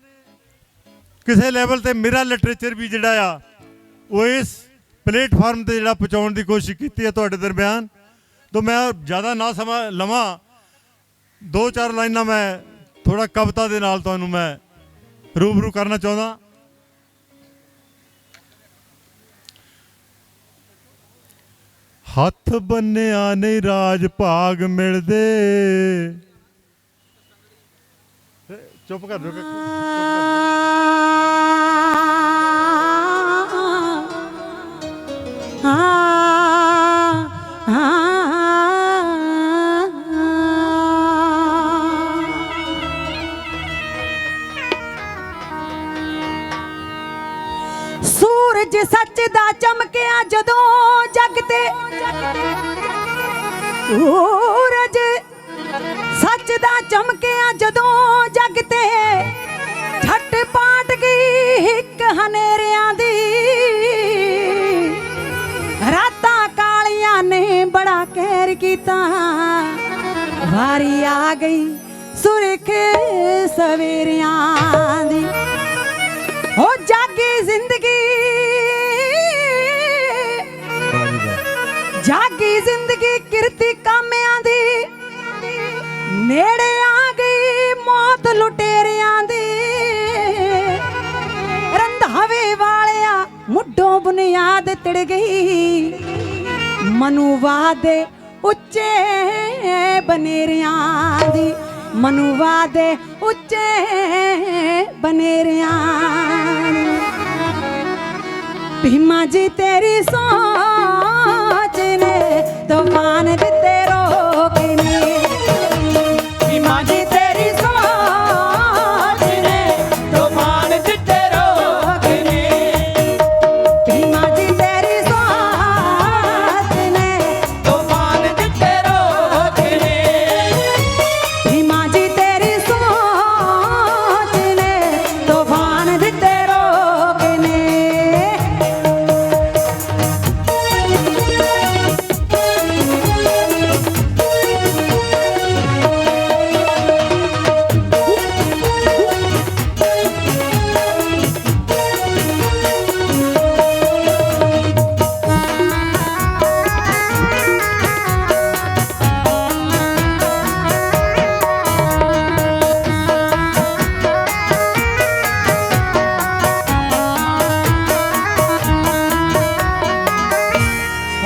ਕਿਸੇ ਲੈਵਲ ਤੇ ਮੇਰਾ ਲਿਟਰੇਚਰ ਵੀ ਜਿਹੜਾ ਆ ਉਹ ਇਸ ਪਲੇਟਫਾਰਮ ਤੇ ਜਿਹੜਾ ਪਹੁੰਚਾਉਣ ਦੀ ਕੋਸ਼ਿਸ਼ ਕੀਤੀ ਹੈ ਤੁਹਾਡੇ ਦਰਮਿਆਨ। ਤਾਂ ਮੈਂ ਜ਼ਿਆਦਾ ਨਾ ਸਮਾਂ ਲਵਾਂ, 2-4 ਲਾਈਨਾਂ ਮੈਂ ਥੋੜਾ ਕਵਿਤਾ ਦੇ ਨਾਲ ਤੁਹਾਨੂੰ ਮੈਂ ਰੂਬਰੂ ਕਰਨਾ ਚਾਹੁੰਦਾ। ਹੱਥ ਬੰਨਿਆ ਨਹੀਂ ਰਾਜ ਭਾਗ ਮਿਲਦੇ, ਚੁੱਪ ਕਰ ਦਿਓ, ਸੂਰਜ ਸੱਚ ਦਾ ਚਮਕਿਆ ਜਦੋਂ ਜਗ ਤੇ, ਸੂਰਜ ਸੱਚ ਦਾ ਚਮਕਿਆ ਜਦੋਂ ਜਗ ਤੇ, ਛੱਟ ਪਾਟ ਗਈ ਹਿੱਕ ਹਨੇਰਿਆਂ ਦੀ, ਰਾਤਾਂ ਕਾਲੀਆਂ ਨੇ ਬੜਾ ਕਹਿਰ ਕੀਤਾ, ਵਾਰੀ ਆ ਗਈ ਸੁਰਖ ਸਵੇਰਿਆਂ ਦੀ। ਹੋ ਜਾਗੀ ਜ਼ਿੰਦਗੀ, ਜਾਗੀ ਜ਼ਿੰਦਗੀ मुड्ढों बुनियाद तिड़ गई मनुवा दे उच्चे बनेरियां दी मनुवा दे उच्चे बनेरियां भीमा जी तेरी सोच ने तूफान दिते रोकने भीमा जी तेरी सोच ने तूफान दिते रोकने भीमा जी तेरी सोच ने तूफान दिते रोकने भीमा जी तेरी सोच ने तूफान दिते रोकने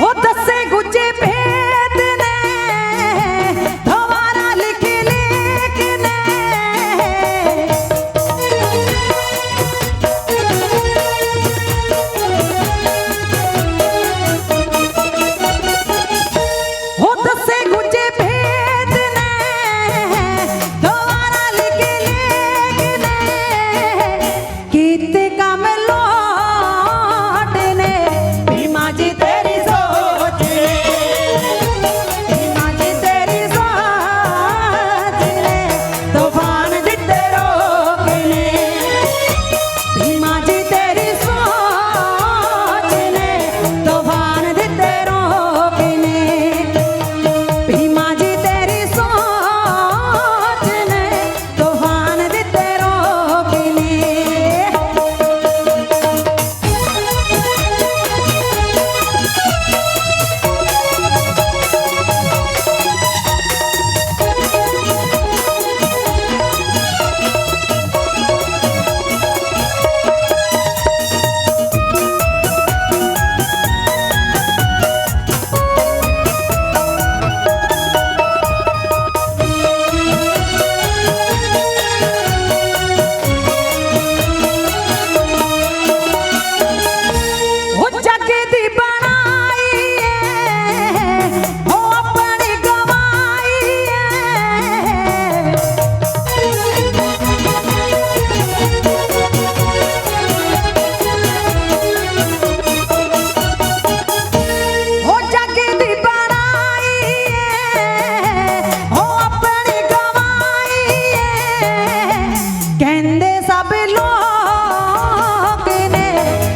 वो दसे गुजे भेद ने दोबारा लिख लिखने वो दसे गुजे भेद ने दोबारा लिख लिखने कीते काम लौटने भीमा जी तेरी सोच भीमा जी तेरी सोच ने तूफान दिते रोकने भीमा जी तेरी सोच ने तूफान दिते रोकने भीमा जी तेरी सोच ने तूफान दिते रोकने वो जग दी बनाई है वो अपनी गवाई है वो जग दी बनाई है वो अपनी गवाई है कहंदे सब लोग ने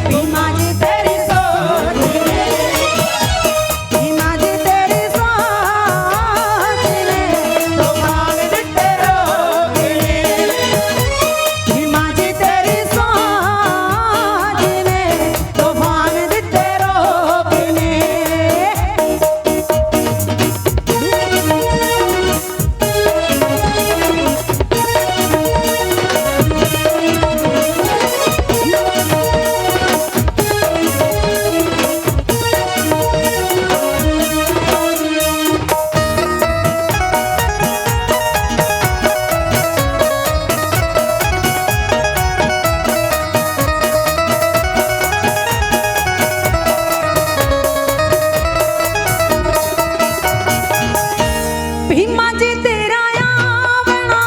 भीमा जी तेरी सोच ने भीमा जी तेरी सोच ने तूफान दिते रोकने भीमा जी तेरी सोच ने तूफान दिते रोकने भीमा जी तेरा आवना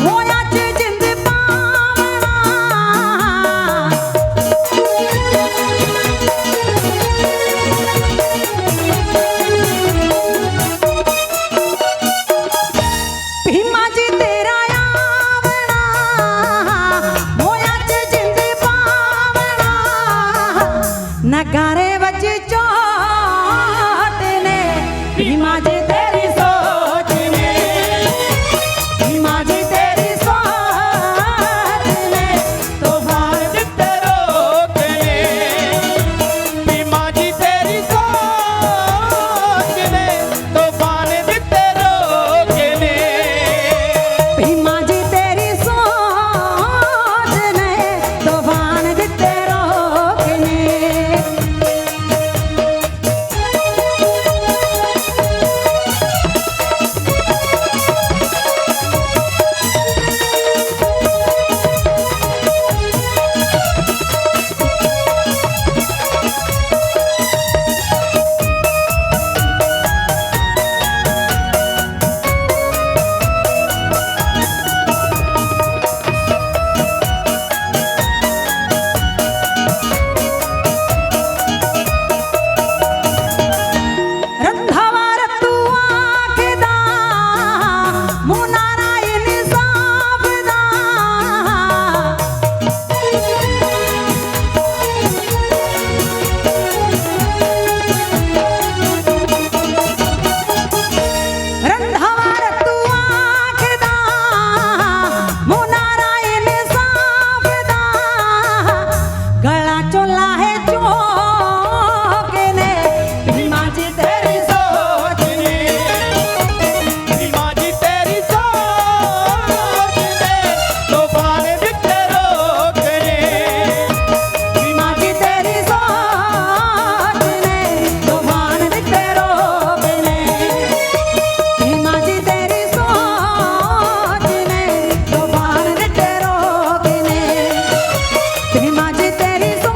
मोया च जिंद पावना भीमा जी तेरा आवना मोया च जिंद पावना नगारे बज चोट ने भीमा जी तेरी सोच ने भीमा जी तेरी सोच ने तूफान दिते रोकने भीमा जी तेरी सोच ने तूफान दिते रोकने भीमा जी तेरी सोच ने तूफान दिते रोकने ढोला है चौक ने भीमा जी तेरी सोच ने भीमा जी तेरी सोच ने तूफान दिखे रोकने भीमा जी तेरी सोच ने तूफान दिखे रोकने भीमा जी तेरी सोच ने तूफान दिखे रोकने भीमा जी तेरी सोच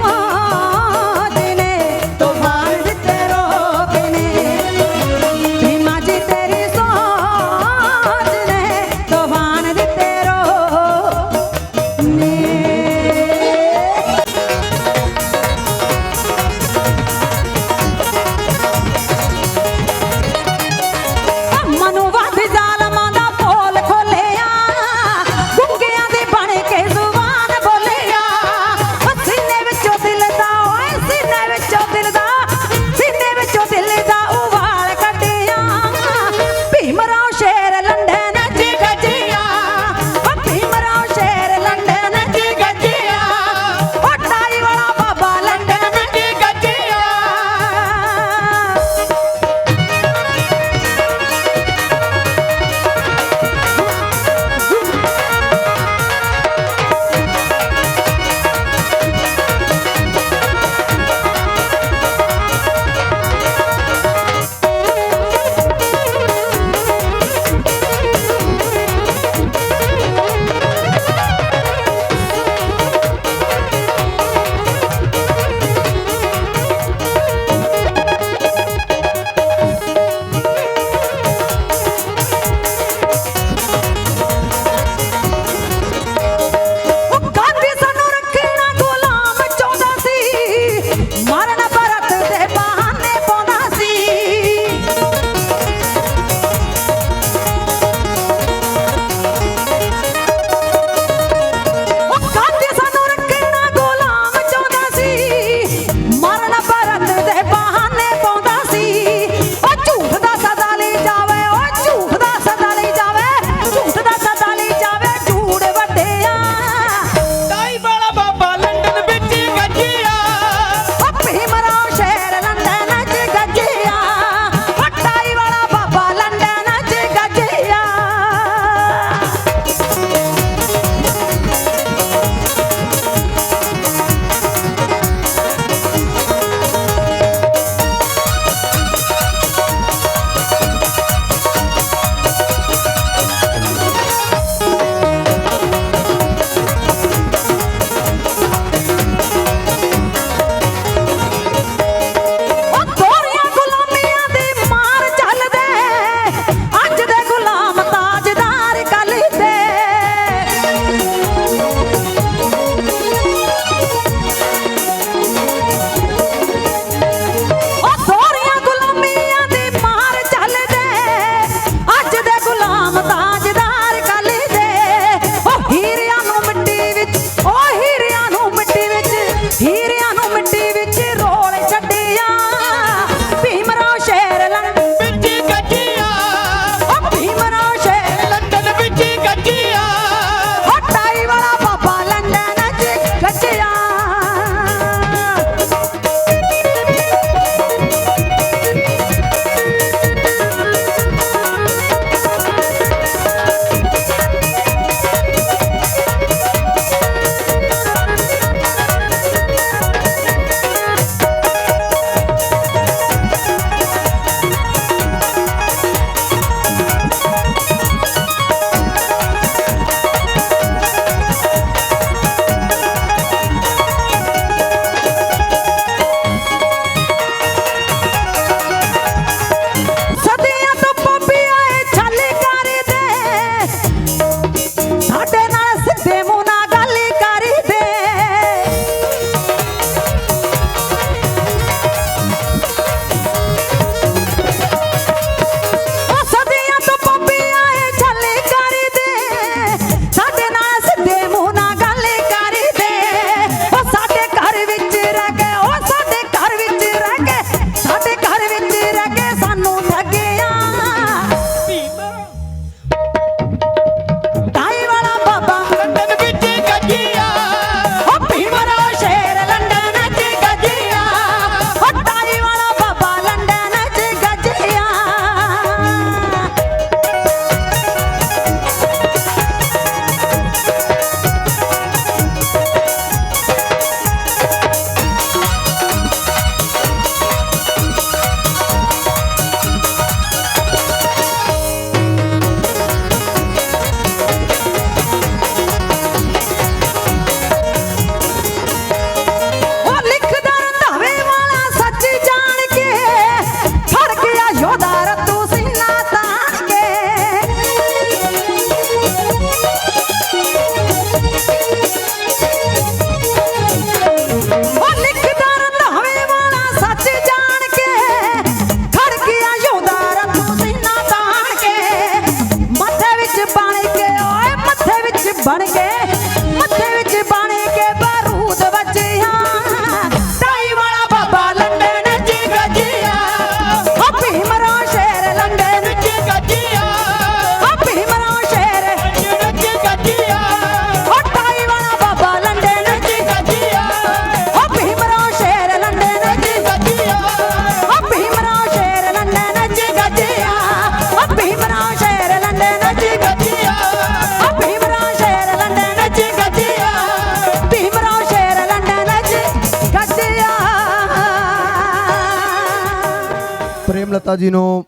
ਲਤਾ ਜੀ ਨੂੰ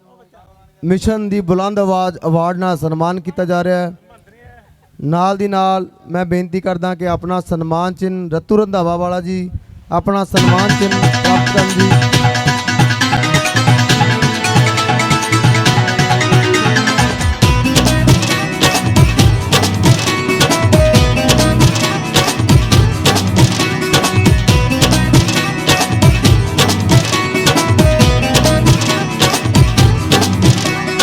ਮਿਸ਼ਨ ਦੀ ਬੁਲੰਦ ਆਵਾਜ਼ ਅਵਾਰਡ ਨਾਲ ਸਨਮਾਨ ਕੀਤਾ ਜਾ ਰਿਹਾ ਹੈ। ਨਾਲ ਦੀ ਨਾਲ ਮੈਂ ਬੇਨਤੀ ਕਰਦਾ ਕਿ ਆਪਣਾ ਸਨਮਾਨ ਚਿੰਨ੍ਹ ਰਤੂ ਰੰਧਾਵਾ ਵਾਲਾ ਜੀ ਆਪਣਾ ਸਨਮਾਨ ਚਿੰਨ੍ਹ ਪ੍ਰਾਪਤ ਕਰਨ ਜੀ।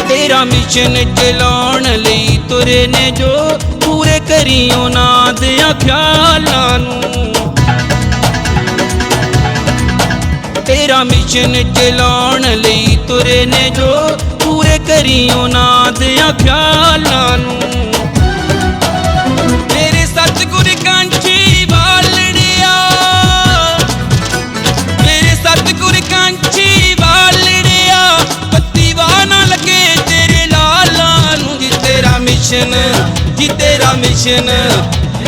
तेरा मिशन चलाउण लई तुरे ने जो पूरे करियो ना दिया ख्यालां नूं। तेरा मिशन चलाउण लई तुरे ने जो पूरे करियो ना दिया ख्यालां नूं। मेरे सतगुर कांची वालड़िया, मेरे सतगुर कांची वालड़िया, पत्ती वाना लगे जी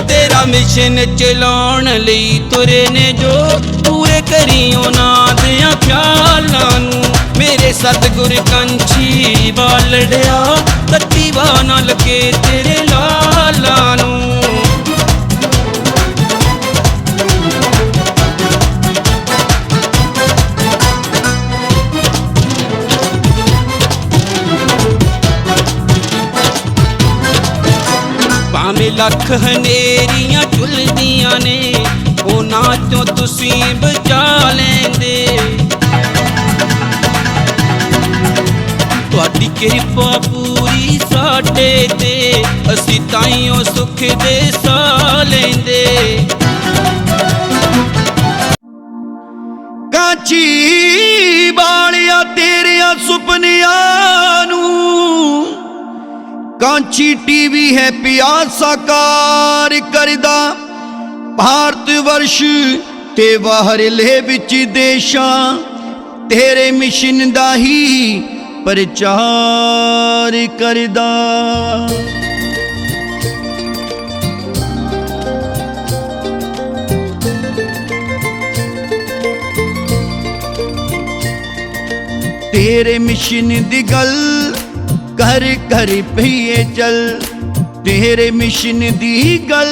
तेरा मिशन चलाउण लई तुरे ने जो पूरे करियो ना दिया ख्यालां नूं। मेरे सतगुर कंछी वालड़िया, तत्ती वाना लगे तेरे लालां नूं। भावें लख हनेरियां झुलदियां ने, उन्हां चों तुसीं बचा लैंदे। तुहाडी किरपा पूरी साडे ते, असीं ताईं सुख दे साह लैंदे। कांची वालिया तेरिया सुपनियां नूं, कांची टीवी है पियासा कार करदा। भारत वर्ष ते बाहरले विच देशां तेरे मिशन दा ही प्रचार करदा। तेरे मिशन दी गल घर घर पईए चल, तेरे मिशन दी गल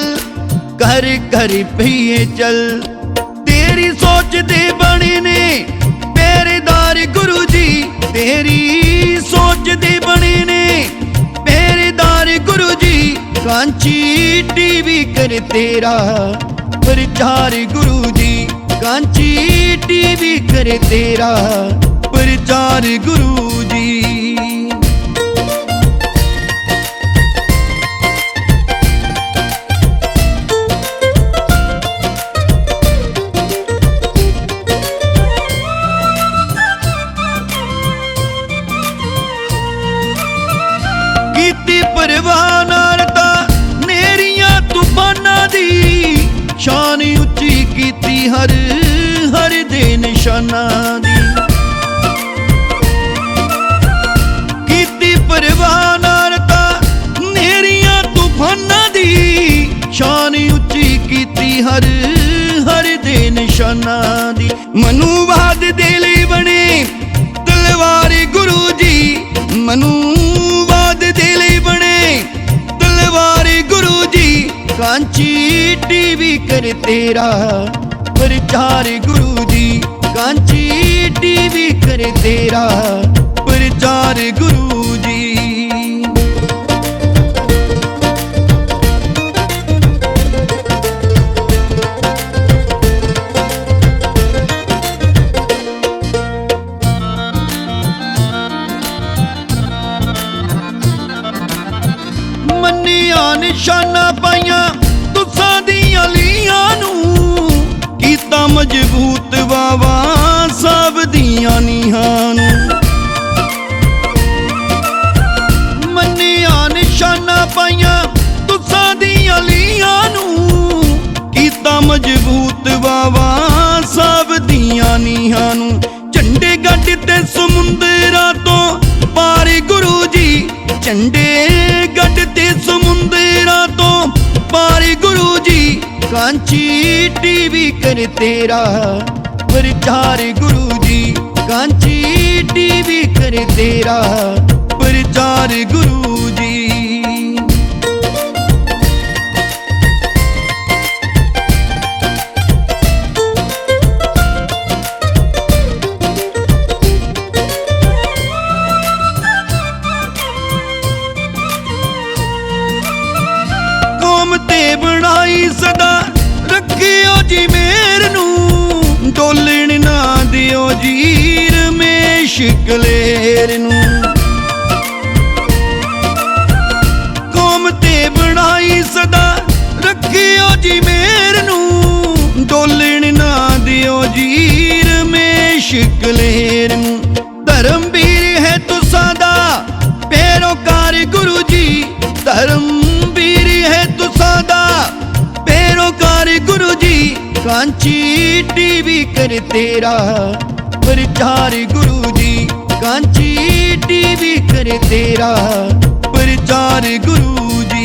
घर घर पईए चल। तेरी सोच दे बने ने पहरेदार गुरु जी, तेरी सोच दे बने ने पहरेदार गुरु जी। कांची टीवी कर तेरा प्रचार गुरु जी, कांची टीवी कर तेरा प्रचार गुरु जी। शान उच्ची कीती हर हर दे निशाना दी, कीती परवाह नाल तां नेरियां तूफानां दी। शान उच्ची कीती हर हर दे निशाना दी। मनुवाद दे लई बने तलवार गुरु जी, मनुवाद दे लई बने तलवार गुरु जी। कांची टीवी कर तेरा प्रचार गुरु जी, कांची टीवी कर तेरा प्रचार गुरु जी। मन्निया निशाना पाइया तुसां दियां लीआं नूं, कीता मजबूत बाबा साहब दियां नीहां नूं। मन्निया निशाना पाइया तुसां दियां लीआं नूं, कीता मजबूत बाबा साहब दियां नीहां नूं। झंडे गढ़ ते समुंदरां तो पार गुरु जी, झंडे गढ़ ते समुंदरां तो पार गुरु जी। कांची टीवी कर तेरा प्रचार गुरु जी, कांची टीवी करे तेरा प्रचार गुरु जी। कौम ते बनाई सदा रखियो जी मेर नू, डोलण ना दियो जी रमेश कलेर नू। कौम ते बनाई सदा रखियो जी मेर नू, डोलण ना दियो जी रमेश कलेर नू। धर्मवीर है तुसां दा पैरोकार गुरु जी, धर्मवीर है तुसां दा पैरोकार गुरु जी। कांची टीवी करे तेरा प्रचार गुरु जी, कांची टीवी करे तेरा प्रचार गुरु जी।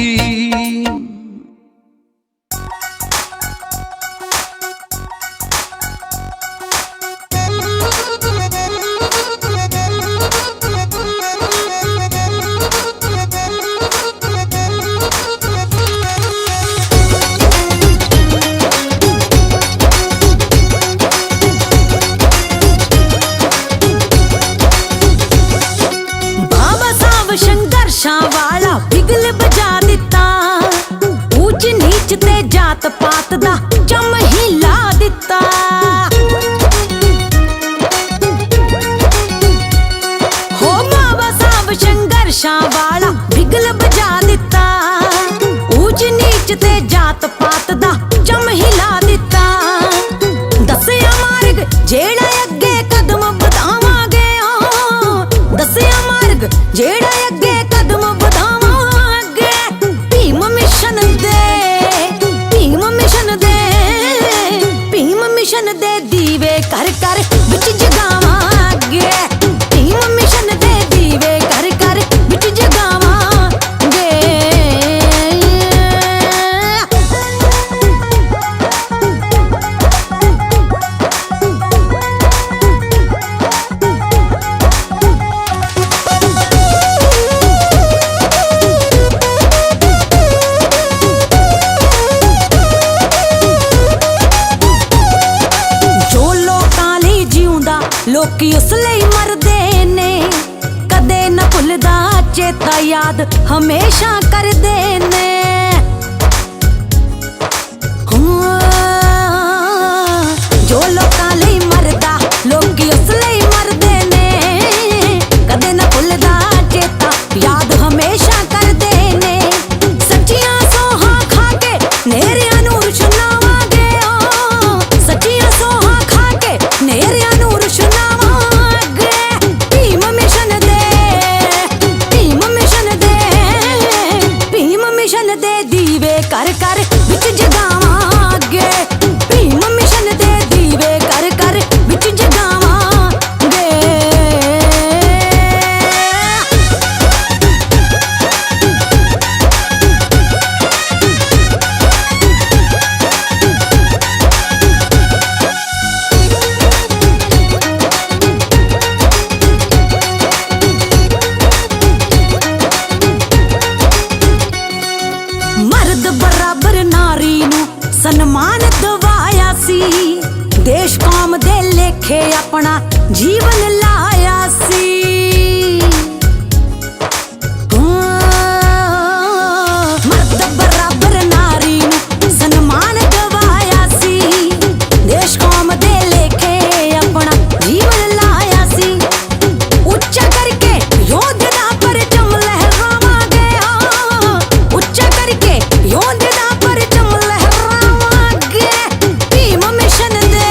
संघर्षां वाला बिगल बजा दिता, ऊंच नीच ते जात पात दा जम हिला दिता। हो बाबा साहब संघर्षां वाला बिगल बजा दिता, ऊंच नीच ते जात पात दा जम हिला दिता। दसिया मार्ग जेड़ा अगे कदम बधावांगे, दसिया मार्ग जेड़ा अगे कदम बधावांगे। भीम मिशन दे, भीम मिशन दे, भीम मिशन दे दीवे कर कर बिच जगावांगे। भीम मिशन दे दीवे कर कर बिच जगावांगे। लोकी उस लई मरदे ने, कदे न भुलदा चेता याद हमेशा करदे ने। जो लोकां लई मरदा लोकी उस लई मरदे ने, कदे न भुलदा चेता याद हमेशा करदे ने। सच्चियां सोहां खा के नेरियां नूर सुनावांगे, सच्चियां सोहां खा के नेरियां नूर सुनावांगे। भीम मिशन दे, भीम मिशन दे, भीम मिशन दे दीवे कर कर बिच जगावांगे। भीम मिशन दे दीवे कर कर बिच जगावांगे। मर्द बराबर नारी नू सन्मान दवाया सी, देश कौम दे लेखे अपना जीवन लाया सी। मर्द बराबर नारी नू सन्मान दवाया सी, देश कौम दे लेखे अपना जीवन लाया सी। उच्चा करके योद्धा परचम लहरावांगे, उच्चा करके योद्धा परचम लहरावांगे। भीम मिशन दे,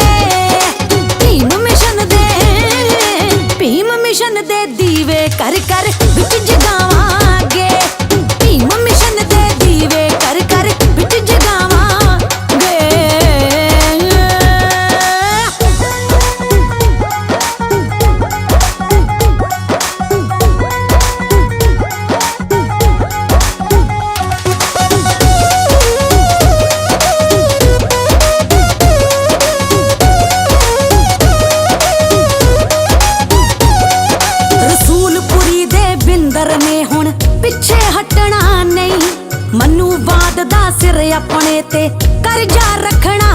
भीम मिशन दे, भीम मिशन दे दीवे कर कर बिच जगावांगे। भीम मिशन दे दीवे कर कर बिच जगावांगे। अपने ते कर्जा रखना